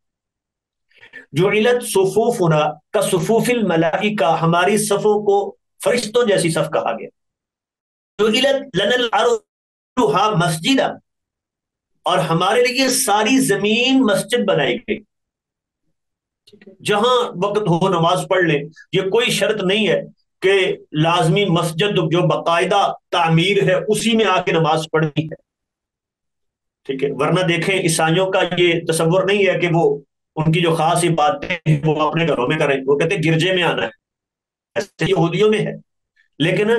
جعلت صفوفنا کصفوف الملائکہ، ہماری صفوں کو فرشتوں جیسی صف کہا گیا. جعلت لنا الارض مسجدا، اور ہمارے لیے ساری زمین مسجد بنائی گئی، جہاں وقت ہو نماز پڑھ لیں، یہ کوئی شرط نہیں ہے کہ لازمی مسجد جو باقاعدہ تعمیر ہے اسی میں آ کے نماز پڑھنی ہے، ٹھیک ہے؟ ورنہ دیکھیں عیسائیوں کا یہ تصور نہیں ہے کہ وہ ان کی جو خاص عبادتیں ہیں وہ اپنے گھروں میں کریں، وہ کہتے ہیں گرجے میں آنا ہے، ایسے یہودیوں میں ہے۔ لیکن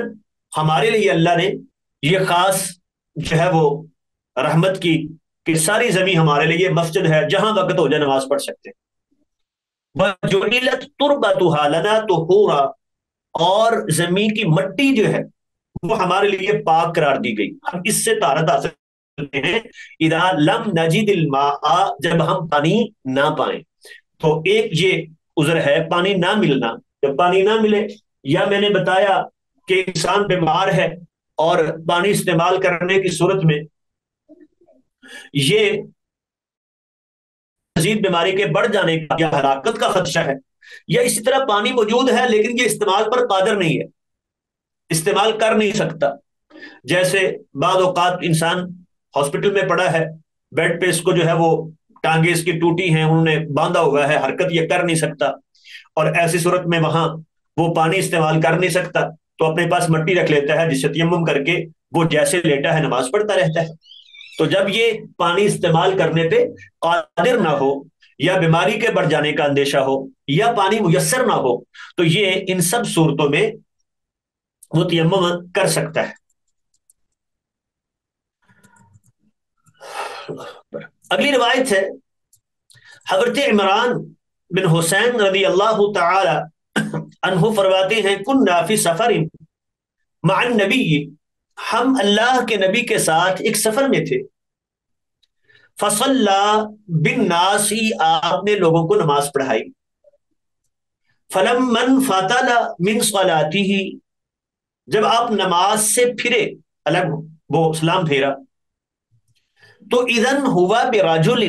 ہمارے لیے اللہ نے یہ خاص جو ہے وہ رحمت کی کہ ساری زمین ہمارے لیے مسجد ہے، جہاں وقت ہو جائے نماز پڑھ سکتے ہیں۔ وَجُعِلَتْ تُرْبَتُهَا لَنَا طُهُورًا، اور زمین کی مٹی جو ہے وہ ہمارے لیے پاک قرار دی گئی، ہم اس سے طہارت حاصل کرتے ہیں اذا لم نجد الماء، جب ہم پانی نہ پائیں۔ تو ایک یہ عذر ہے پانی نہ ملنا، جب پانی نہ ملے، یا میں نے بتایا کہ انسان بیمار ہے اور پانی استعمال کرنے کی صورت میں یہ مزید بیماری کے بڑھ جانے کا یا ہلاکت کا خدشہ ہے، یا اسی طرح پانی موجود ہے لیکن یہ استعمال پر قادر نہیں ہے، استعمال کر نہیں سکتا۔ جیسے بعض اوقات انسان ہاسپٹل میں پڑا ہے، بیڈ پہ اس کو جو ہے وہ ٹانگیں اس کی ٹوٹی ہیں، انہوں نے باندھا ہوا ہے، حرکت یہ کر نہیں سکتا، اور ایسی صورت میں وہاں وہ پانی استعمال کر نہیں سکتا تو اپنے پاس مٹی رکھ لیتا ہے، جس سے تیمم کر کے وہ جیسے لیٹا ہے نماز پڑھتا رہتا ہے۔ تو جب یہ پانی استعمال کرنے پہ قادر نہ ہو، یا بیماری کے بڑھ جانے کا اندیشہ ہو، یا پانی میسر نہ ہو، تو یہ ان سب صورتوں میں وہ تیمم کر سکتا ہے۔ اگلی روایت ہے، حضرت عمران بن حسین رضی اللہ تعالی عنہ فرماتے ہیں، کننا فی سفر مع النبی، ہم اللہ کے نبی کے ساتھ ایک سفر میں تھے، فصلی بالناس، آپ نے لوگوں کو نماز پڑھائی، فلما انفتل من صلاته، جب آپ نماز سے پھرے، الگ وہ سلام پھیرا، تو اذن ہوا برجل،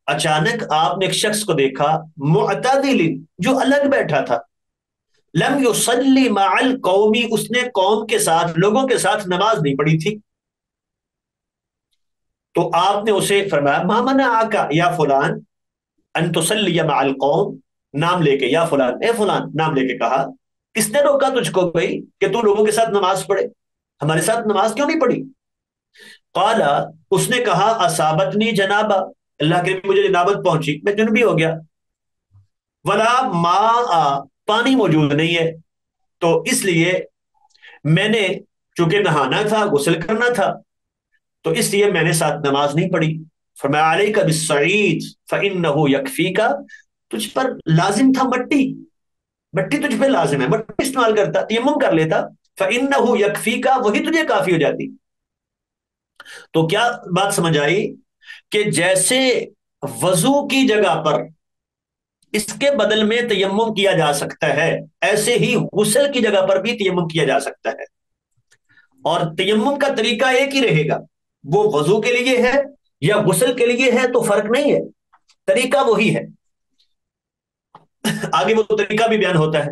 اچانک آپ نے ایک شخص کو دیکھا، معتدل، جو الگ بیٹھا تھا، لم یصلی مع القوم، اس نے قوم کے ساتھ، لوگوں کے ساتھ نماز نہیں پڑھی تھی۔ تو آپ نے اسے فرمایا، ما منعک یا فلان ان تصلی مع القوم، نام لے کے، یا فلان، اے فلان نام لے کے کہا، کس نے روکا تجھ کو بھائی کہ تو لوگوں کے ساتھ نماز پڑھے، ہمارے ساتھ نماز کیوں نہیں پڑھی؟ قال، اس نے کہا، اصابتنی جنابہ، اللہ کے مجھے جنابت پہنچی، میں جنبی ہو گیا، ولا ماء، پانی موجود نہیں ہے، تو اس لیے میں نے چونکہ نہانا تھا، غسل کرنا تھا، تو اس لیے میں نے ساتھ نماز نہیں پڑھی۔ فرمایا علیک بالصعید فإنہ یکفیک، تجھ پر لازم تھا مٹی، مٹی تجھ پہ لازم ہے، مٹی استعمال کرتا، تیمم کر لیتا، فإنہ یکفیک، وہی تجھے کافی ہو جاتی۔ تو کیا بات سمجھ آئی کہ جیسے وضو کی جگہ پر اس کے بدل میں تیمم کیا جا سکتا ہے، ایسے ہی غسل کی جگہ پر بھی تیمم کیا جا سکتا ہے، اور تیمم کا طریقہ ایک ہی رہے گا، وہ وضو کے لیے ہے یا غسل کے لیے ہے تو فرق نہیں ہے، طریقہ وہی ہے۔ آگے وہ طریقہ بھی بیان ہوتا ہے۔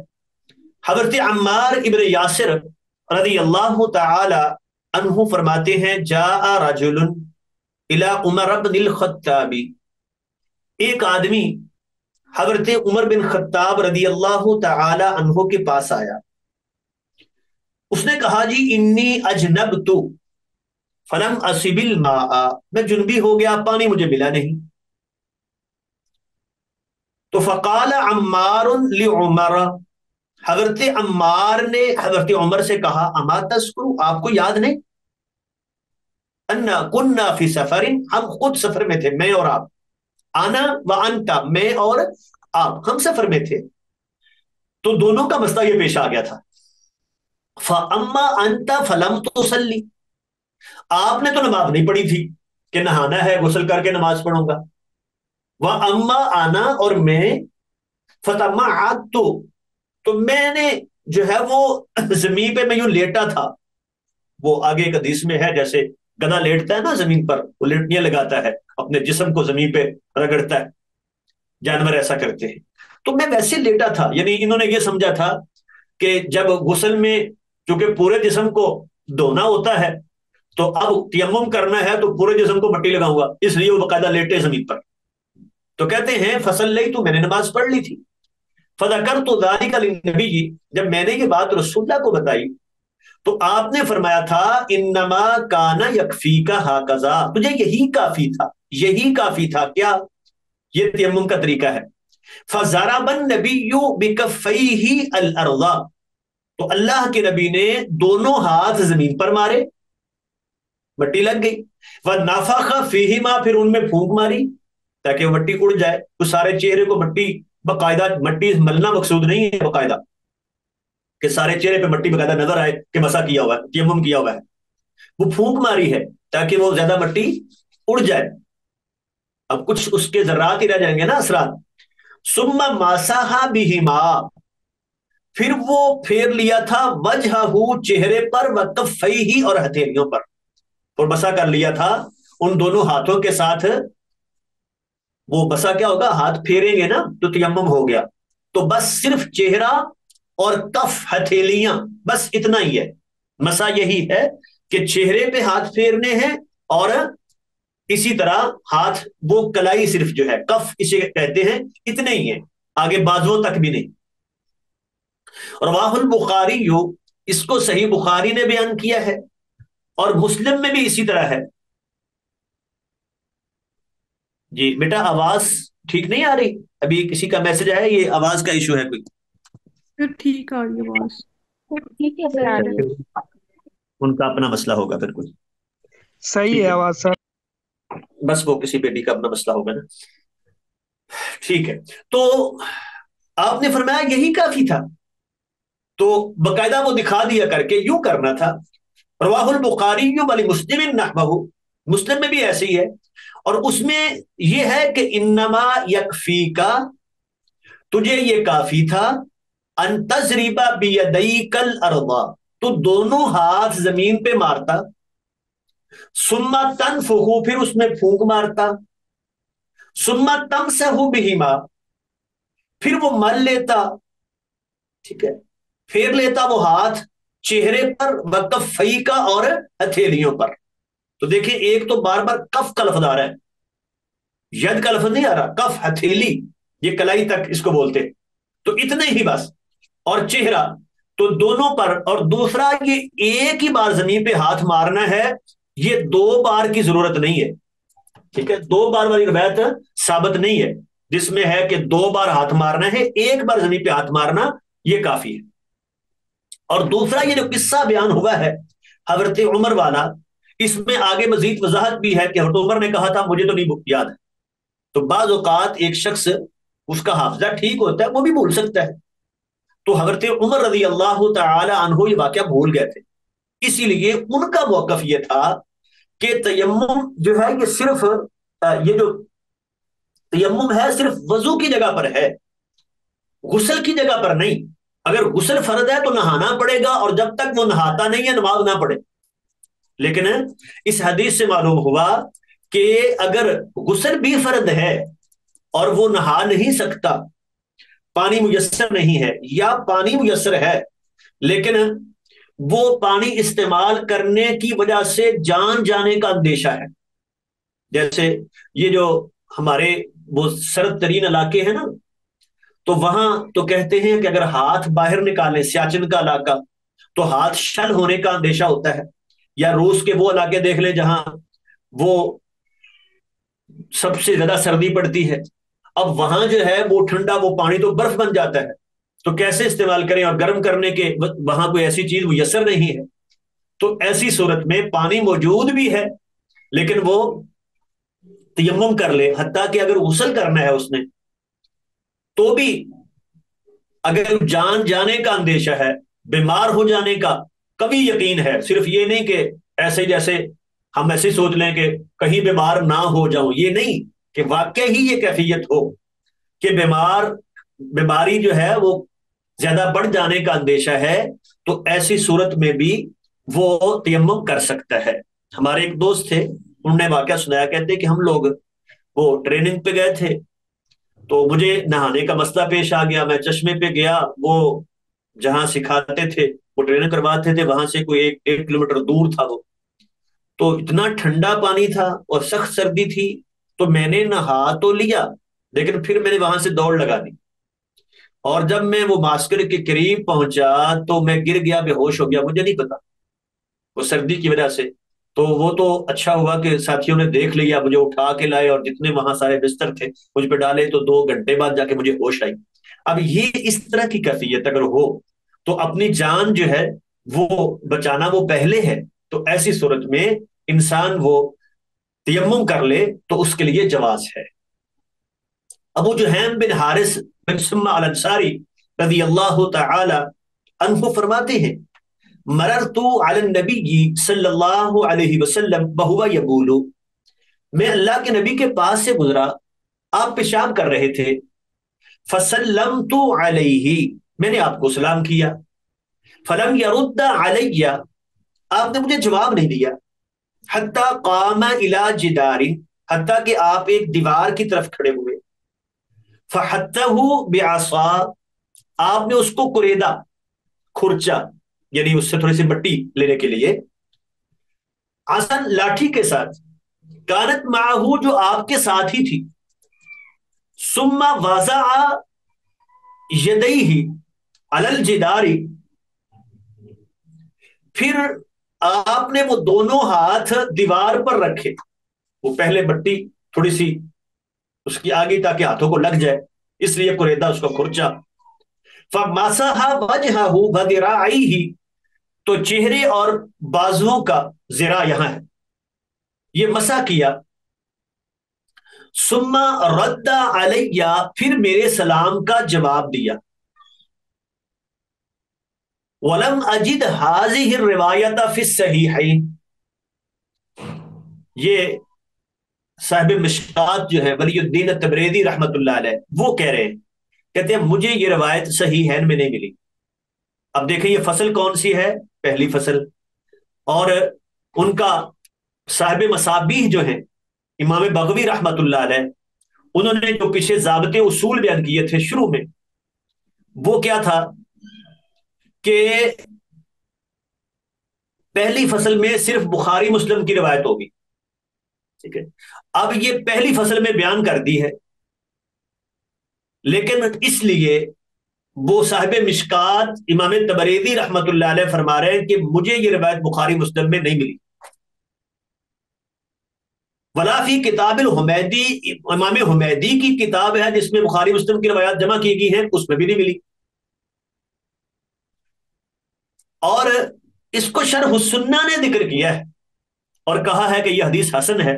حضرت عمار ابن یاسر رضی اللہ تعالی عنہ فرماتے ہیں، جاء رجل الی عمر بن الخطاب، ایک آدمی حضرت عمر بن خطاب رضی اللہ تعالی عنہ کے پاس آیا، اس نے کہا، جی انی اجنبت فلم اصب الماء، میں جنبی ہو گیا، پانی مجھے ملا نہیں۔ تو فقال عمار لعمر، حضرت عمار نے حضرت عمر سے کہا، اما تذکر، آپ کو یاد نہیں، انا کننا فی سفر، ہم خود سفر میں تھے، میں اور آپ، انا وانتا، میں اور آپ، ہم سفر میں تھے، تو دونوں کا مسئلہ یہ پیش آ گیا تھا۔ فاما انت فلم تصلی، آپ نے تو نماز نہیں پڑھی تھی کہ نہانا ہے غسل کر کے نماز پڑھوں گا، واما انا، اور میں، فتمعت، تو میں نے جو ہے وہ زمین پہ میں یوں لیٹا تھا، وہ آگے ایک حدیث میں ہے جیسے گدھا لیٹتا ہے نا زمین پر، وہ لیٹنیاں لگاتا ہے، اپنے جسم کو زمین پہ رگڑتا ہے، جانور ایسا کرتے ہیں، تو میں ویسے لیٹا تھا، یعنی انہوں نے یہ سمجھا تھا کہ جب غسل میں چونکہ پورے جسم کو دھونا ہوتا ہے تو اب تیمم کرنا ہے تو پورے جسم کو مٹی لگاؤں گا، اس لیے وہ باقاعدہ لیٹے زمین پر۔ تو کہتے ہیں فصل لئی، تو میں نے نماز پڑھ لی تھی، فذکرت ذلک للنبی، جب میں نے یہ بات رسول اللہ کو بتائی تو آپ نے فرمایا تھا انما کان یکفیک ھکذا، تجھے یہی کافی تھا، یہی کافی تھا کیا؟ یہ تیمم کا طریقہ ہے. فضرب النبی بکفیہ الارض، تو اللہ کے نبی نے دونوں ہاتھ زمین پر مارے، مٹی لگ گئی. ونفخ فیہما، پھر ان میں پھونک ماری تاکہ وہ مٹی اڑ جائے. تو سارے چہرے کو مٹی، باقاعدہ مٹی ملنا مقصود نہیں ہے، باقاعدہ کہ سارے چہرے پہ مٹی باقاعدہ نظر آئے کہ مسا کیا ہوا ہے، تیمم کیا ہوا ہے. وہ پھونک ماری ہے تاکہ وہ زیادہ مٹی اڑ جائے. اب کچھ اس کے ذرات ہی رہ جائیں گے نا، اثرات. ثم مسح بہما، پھر وہ پھیر لیا تھا وجہہ، چہرے پر، وکفیہ، اور ہتھیلیوں پر، اور مسا کر لیا تھا ان دونوں ہاتھوں کے ساتھ. وہ مسا کیا ہوگا؟ ہاتھ پھیریں گے نا تو تیمم ہو گیا. تو بس صرف چہرہ اور کف، ہتھیلیاں، بس اتنا ہی ہے. مسا یہی ہے کہ چہرے پہ ہاتھ پھیرنے ہیں، اور اسی طرح ہاتھ، وہ کلائی صرف جو ہے کف اسے کہتے ہیں، اتنے ہی ہیں، آگے بازوؤں تک بھی نہیں. رواہ البخاری، اس کو صحیح بخاری نے بیان کیا ہے، اور مسلم میں بھی اسی طرح ہے. جی بیٹا آواز ٹھیک نہیں آ رہی؟ ابھی کسی کا میسج آیا، یہ آواز کا ایشو ہے کوئی؟ پھر ٹھیک آ گئی آواز. ٹھیک ہے سر. ان کا اپنا مسئلہ ہوگا پھر کوئی. صحیح ٹھیک ہے ہے، آواز سر. بس وہ کسی بیٹی کا اپنا مسئلہ ہوگا نا. ٹھیک ہے، تو آپ نے فرمایا یہی کافی تھا، تو باقاعدہ وہ دکھا دیا کر کے یوں کرنا تھا. رواہ البخاری ولی مسلم نحوہ، مسلم میں بھی ایسے ہی ہے، اور اس میں یہ ہے کہ انما یکفیکا، تجھے یہ کافی تھا، ان تضرب بیدیک الارض، تو دونوں ہاتھ زمین پہ مارتا، ثم تنفخ، پھر اس میں پھونک مارتا، ثم تمسح بہما، پھر وہ مل لیتا، ٹھیک ہے، پھیر لیتا وہ ہاتھ چہرے پر، وکفی کا، اور ہتھیلیوں پر. تو دیکھیں ایک تو بار بار کف کا لفظ آ رہا ہے، ید کا لفظ نہیں آ رہا، کف، ہتھیلی، یہ کلائی تک اس کو بولتے. تو اتنے ہی بس، اور چہرہ تو دونوں پر. اور دوسرا یہ ایک ہی بار زمین پہ ہاتھ مارنا ہے، یہ 2 بار کی ضرورت نہیں ہے، ٹھیک ہے. 2 بار والی روایت ثابت نہیں ہے جس میں ہے کہ 2 بار ہاتھ مارنا ہے، ایک بار زمین پہ ہاتھ مارنا یہ کافی ہے. اور دوسرا یہ جو قصہ بیان ہوا ہے حضرت عمر والا، اس میں آگے مزید وضاحت بھی ہے کہ حضرت عمر نے کہا تھا مجھے تو نہیں یاد ہے. تو بعض اوقات ایک شخص، اس کا حافظہ ٹھیک ہوتا ہے، وہ بھی بھول سکتا ہے. تو حضرت عمر رضی اللہ تعالی عنہ یہ واقعہ بھول گئے تھے، اسی لیے ان کا موقف یہ تھا کہ تیمم جو ہے یہ صرف یہ جو تیمم ہے صرف وضو کی جگہ پر ہے، غسل کی جگہ پر نہیں. اگر غسل فرض ہے تو نہانا پڑے گا، اور جب تک وہ نہاتا نہیں ہے نماز نہ پڑے. لیکن اس حدیث سے معلوم ہوا کہ اگر غسل بھی فرض ہے اور وہ نہا نہیں سکتا، پانی میسر نہیں ہے، یا پانی میسر ہے لیکن وہ پانی استعمال کرنے کی وجہ سے جان جانے کا اندیشہ ہے، جیسے یہ جو ہمارے وہ سرد ترین علاقے ہیں نا، تو وہاں تو کہتے ہیں کہ اگر ہاتھ باہر نکالیں، سیاچن کا علاقہ، تو ہاتھ شل ہونے کا اندیشہ ہوتا ہے. یا روس کے وہ علاقے دیکھ لیں جہاں وہ سب سے زیادہ سردی پڑتی ہے، اب وہاں جو ہے وہ ٹھنڈا وہ پانی تو برف بن جاتا ہے، تو کیسے استعمال کریں؟ اور گرم کرنے کے وہاں کوئی ایسی چیز میسر نہیں ہے. تو ایسی صورت میں پانی موجود بھی ہے لیکن وہ تیمم کر لے، حتیٰ کہ اگر غسل کرنا ہے اس نے تو بھی اگر جان جانے کا اندیشہ ہے، بیمار ہو جانے کا کبھی یقین ہے، صرف یہ نہیں کہ ایسے جیسے ہم ایسے سوچ لیں کہ کہیں بیمار نہ ہو جاؤں، یہ نہیں، کہ واقعی ہی یہ کیفیت ہو کہ بیماری جو ہے وہ زیادہ بڑھ جانے کا اندیشہ ہے، تو ایسی صورت میں بھی وہ تیمم کر سکتا ہے. ہمارے ایک دوست تھے، انہوں نے واقعہ سنایا، کہتے کہ ہم لوگ وہ ٹریننگ پہ گئے تھے، تو مجھے نہانے کا مسئلہ پیش آ گیا. میں چشمے پہ گیا، وہ جہاں سکھاتے تھے، وہ ٹریننگ کرواتے تھے، وہاں سے کوئی 1 کلومیٹر دور تھا وہ. تو اتنا ٹھنڈا پانی تھا اور سخت سردی تھی، تو میں نے نہا تو لیا لیکن پھر میں نے وہاں سے دوڑ لگا دی. اور جب میں وہ معسکر کے قریب پہنچا تو میں گر گیا، بے ہوش ہو گیا، مجھے نہیں پتا وہ سردی کی وجہ سے۔ تو وہ تو اچھا ہوا کہ ساتھیوں نے دیکھ لیا، مجھے اٹھا کے لائے اور جتنے وہاں سارے بستر تھے مجھ پہ ڈالے، تو 2 گھنٹے بعد جا کے مجھے ہوش آئی۔ اب یہ اس طرح کی کیفیت اگر ہو تو اپنی جان جو ہے وہ بچانا وہ پہلے ہے، تو ایسی صورت میں انسان وہ تیمم کر لے تو اس کے لیے جواز ہے۔ ابو جہیم بن حارث بن سمع الانصاری رضی اللہ تعالی عنہ فرماتے ہیں مررت علی النبی صلی اللہ علیہ وسلم وہو یبول، میں اللہ کے نبی کے پاس سے گزرا، آپ پیشاب کر رہے تھے، فسلمت علیہ، میں نے آپ کو سلام کیا، فلم یرد علی، آپ نے مجھے جواب نہیں دیا، حتی قام الی جدار، حتیٰ کہ آپ ایک دیوار کی طرف کھڑے ہوئے، فحتہ بعصا، آپ نے اس کو کریدا، کھرچا، یعنی اس سے تھوڑی سی مٹی لینے کے لیے، آسن لاٹھی کے ساتھ، کانت معہو، جو آپ کے ساتھ ہی تھی، ثم وضع یدیہ علی الجدار، پھر آپ نے وہ دونوں ہاتھ دیوار پر رکھے، وہ پہلے مٹی تھوڑی سی اس کی آگے تاکہ ہاتھوں کو لگ جائے، اس لیے کریدا، اس کو کھرچا، فمسح وجہہ وذراعیہ، تو چہرے اور بازوؤں کا، ذرا یہاں ہے، یہ مسح کیا، ثم رد علی، پھر میرے سلام کا جواب دیا، ولم اجد هذه الروایت فی الصحیحین، یہ صاحب مشکات جو ہے ولی الدین التبریزی رحمت اللہ علیہ وہ کہہ رہے ہیں، کہتے ہیں مجھے یہ روایت صحیحین میں نہیں ملی۔ اب دیکھیں یہ فصل کون سی ہے؟ پہلی فصل، اور ان کا صاحب مصابیح جو ہیں امام بغوی رحمت اللہ علیہ، انہوں نے جو پیچھے ضابطے اصول بیان کیے تھے شروع میں، وہ کیا تھا کہ پہلی فصل میں صرف بخاری مسلم کی روایت ہوگی، ٹھیک ہے، اب یہ پہلی فصل میں بیان کر دی ہے، لیکن اس لیے وہ صاحب مشکات امام تبریزی رحمت اللہ علیہ فرما رہے ہیں کہ مجھے یہ روایت بخاری مسلم میں نہیں ملی، ولا فی کتاب الحمیدی، امام حمیدی کی کتاب ہے جس میں بخاری مسلم کی روایات جمع کی گئی ہیں، اس میں بھی نہیں ملی، اور اس کو شرح السنہ نے ذکر کیا ہے اور کہا ہے کہ یہ حدیث حسن ہے۔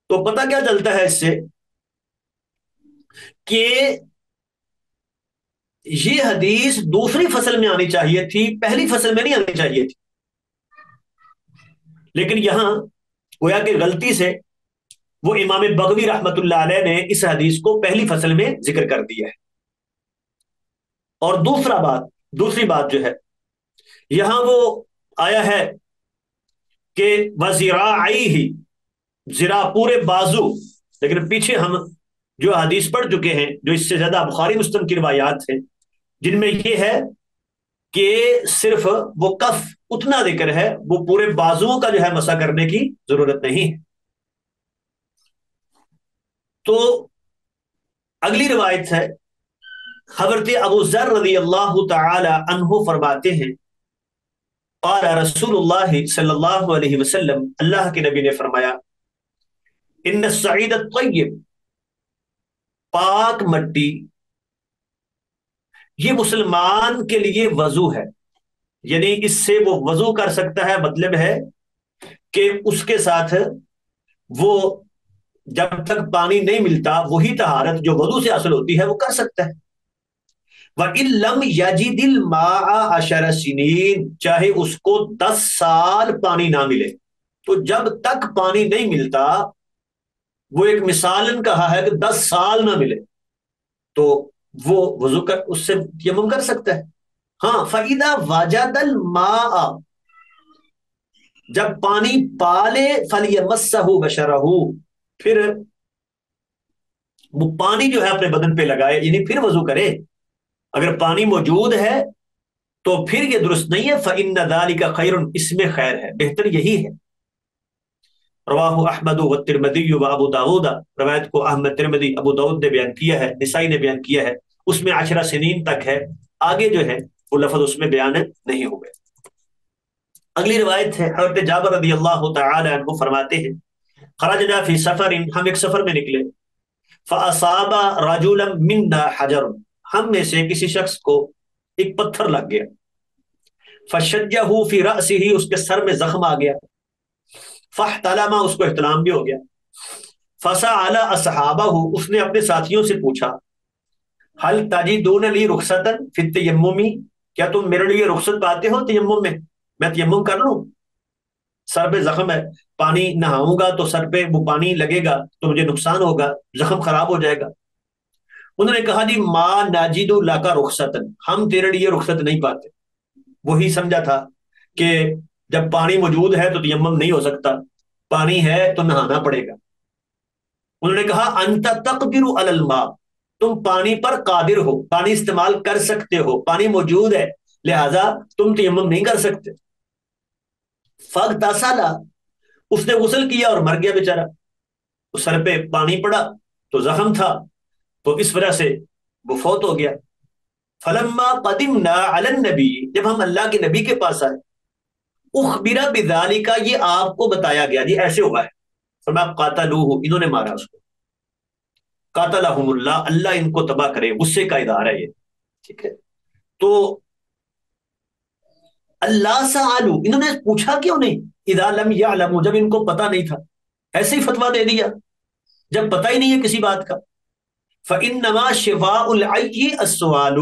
تو پتہ کیا چلتا ہے اس سے کہ یہ حدیث دوسری فصل میں آنی چاہیے تھی، پہلی فصل میں نہیں آنی چاہیے تھی، لیکن یہاں گویا کہ غلطی سے وہ امام بغوی رحمت اللہ علیہ نے اس حدیث کو پہلی فصل میں ذکر کر دیا ہے۔ اور دوسری بات جو ہے، یہاں وہ آیا ہے کہ وذراعیہ، ذرا پورے بازو، لیکن پیچھے ہم جو حدیث پڑھ چکے ہیں جو اس سے زیادہ بخاری مسلم کی روایات ہیں جن میں یہ ہے کہ صرف وہ کف اتنا ذکر ہے، وہ پورے بازوؤں کا جو ہے مسح کرنے کی ضرورت نہیں ہے۔ تو اگلی روایت ہے، حضرت ابو ذر رضی اللہ تعالی عنہ فرماتے ہیں قال رسول اللہ صلی اللہ علیہ وسلم، اللہ کے نبی نے فرمایا ان الصعید الطیب، پاک مٹی، یہ مسلمان کے لیے وضو ہے، یعنی اس سے وہ وضو کر سکتا ہے، مطلب ہے کہ اس کے ساتھ وہ جب تک پانی نہیں ملتا وہی طہارت جو وضو سے حاصل ہوتی ہے وہ کر سکتا ہے۔ وَإِن لَّمْ يَجِدِ الْمَاءَ 10 سنین، چاہے اس کو 10 سال پانی نہ ملے، تو جب تک پانی نہیں ملتا، وہ ایک مثالن کہا ہے کہ 10 سال نہ ملے تو وہ وضو کر اس سے تیمم کر سکتا ہے۔ ہاں، فَإِذَا وَجَدَ الْمَاءَ، جب پانی پالے، فَلْيَمَسَّهُ بَشَرَهُ، پھر وہ پانی جو ہے اپنے بدن پہ لگائے، یعنی پھر وضو کرے۔ اگر پانی موجود ہے تو پھر یہ درست نہیں ہے، فَإِنَّ ذَلِكَ خَيْرٌ، اس میں خیر ہے، بہتر یہی ہے۔ رواہ احمد والترمذی و ابو داؤد، روایت کو احمد، ترمذی، ابو داؤد نے بیان کیا ہے، نسائی نے بیان کیا ہے، اس میں 10 سنین تک ہے، آگے جو ہے وہ لفظ اس میں بیان نہیں ہوئے۔ اگلی روایت ہے، حضرت جابر رضی اللہ تعالی عنہ فرماتے ہیں خرجنا فی سفر، ہم ایک سفر میں نکلے، فاصاب رجلا منا حجر، ہم میں سے کسی شخص کو ایک پتھر لگ گیا، فشجہ فی رأسہ، اس کے سر میں زخم آ گیا، فاحتلم، اس کو احتلام بھی ہو گیا، فسأل اصحابہ، اس نے اپنے ساتھیوں سے پوچھا، هل تجدون لی رخصتا فی التیمم، کیا تم میرے لیے رخصت پاتے ہو تیمم میں تیمم کر لوں، سر پہ زخم ہے، پانی نہاؤں گا تو سر پہ وہ پانی لگے گا تو مجھے نقصان ہوگا، زخم خراب ہو جائے گا۔ انہوں نے کہا جی ما ناجد لک رخصتا، ہم تیرے لیے رخصت نہیں پاتے۔ وہی سمجھا تھا کہ جب پانی موجود ہے تو تیمم نہیں ہو سکتا، پانی ہے تو نہانا پڑے گا۔ انہوں نے کہا انت تقدر علی الماء، تم پانی پر قادر ہو، پانی استعمال کر سکتے ہو، پانی موجود ہے، لہذا تم تیمم نہیں کر سکتے۔ فاغتسل، اس نے غسل کیا اور مر گیا بیچارہ، سر پہ پانی پڑا تو زخم تھا، تو اس وجہ سے وہ فوت ہو گیا۔ فلما قدمنا علی النبی، جب ہم اللہ کے نبی کے پاس آئے، اخبر بذالک، یہ آپ کو بتایا گیا جی ایسے ہوا ہے، فرمایا قاتلوہ، انہوں نے مارا اس کو، قاتلہم اللہ، اللہ ان کو تباہ کرے، غصے کا اظہار ہے یہ، ٹھیک ہے۔ تو اللہ سألوا، انہوں نے پوچھا کیوں نہیں، اذا لم یعلموا، جب ان کو پتہ نہیں تھا، ایسے ہی فتویٰ دے دیا جب پتہ ہی نہیں ہے کسی بات کا۔ فإنما شفاء العی السؤال،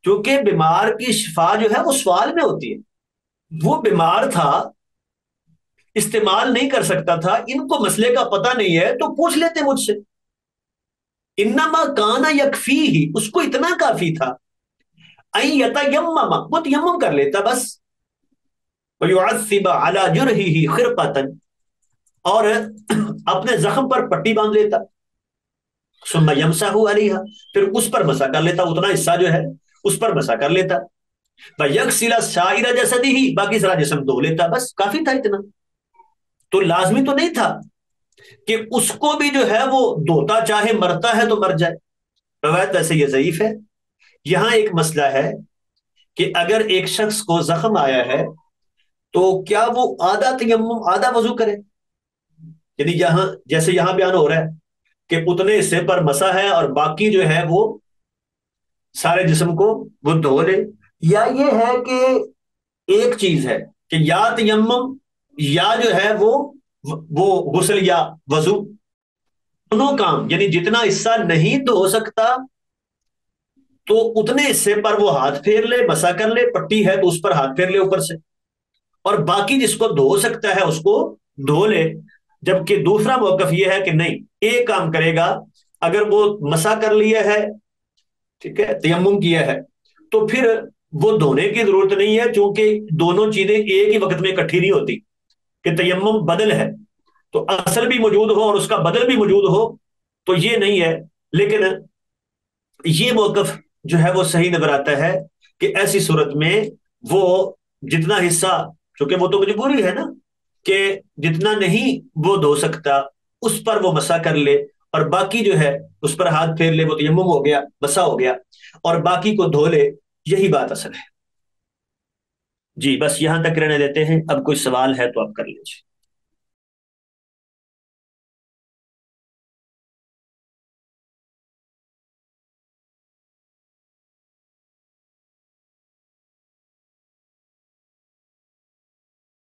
کیونکہ بیمار کی شفا جو ہے وہ سوال میں ہوتی ہے، وہ بیمار تھا، استعمال نہیں کر سکتا تھا، ان کو مسئلے کا پتہ نہیں ہے تو پوچھ لیتے مجھ سے۔ انما کان یکفیہ، اس کو اتنا کافی تھا، ان یتیمم، وہ تیمم کر لیتا بس، ویعذب علی جرحہ خرقۃ، اور اپنے زخم پر پٹی باندھ لیتا، ثم یمسح علیہا، پھر اس پر مسح کر لیتا، اتنا حصہ جو ہے اس پر مسح کر لیتا، ویغسل سائر جسدہ، باقی سارا جسم دھو لیتا، بس کافی تھا اتنا۔ تو لازمی تو نہیں تھا کہ اس کو بھی جو ہے وہ دھوتا، چاہے مرتا ہے تو مر جائے، روایت ایسے یہ ضعیف ہے۔ یہاں ایک مسئلہ ہے کہ اگر ایک شخص کو زخم آیا ہے تو کیا وہ آدھا تیمم آدھا وضو کرے، یعنی یہاں جیسے یہاں بیان ہو رہا ہے کہ اتنے حصے پر مسا ہے اور باقی جو ہے وہ سارے جسم کو وہ دھو لے، یا یہ ہے کہ ایک چیز ہے کہ یا تیمم یا جو ہے وہ غسل یا وضو، دونوں کام، یعنی جتنا حصہ نہیں دھو سکتا تو اتنے حصے پر وہ ہاتھ پھیر لے، مسا کر لے، پٹی ہے تو اس پر ہاتھ پھیر لے اوپر سے، اور باقی جس کو دھو سکتا ہے اس کو دھو لے۔ جبکہ دوسرا موقف یہ ہے کہ نہیں، ایک کام کرے گا، اگر وہ مسا کر لیا ہے، ٹھیک ہے، تیمم کیا ہے، تو پھر وہ دھونے کی ضرورت نہیں ہے، چونکہ دونوں چیزیں ایک ہی وقت میں اکٹھی نہیں ہوتی، کہ تیمم بدل ہے تو اصل بھی موجود ہو اور اس کا بدل بھی موجود ہو، تو یہ نہیں ہے۔ لیکن یہ موقف جو ہے وہ صحیح نظر آتا ہے کہ ایسی صورت میں وہ جتنا حصہ، چونکہ وہ تو مجبوری ہے نا کہ جتنا نہیں وہ دھو سکتا اس پر وہ مسا کر لے، اور باقی جو ہے اس پر ہاتھ پھیر لے، وہ تیمم ہو گیا، مسا ہو گیا، اور باقی کو دھو لے، یہی بات اصل ہے۔ جی بس یہاں تک رہنے دیتے ہیں، اب کوئی سوال ہے تو آپ کر لیجیے۔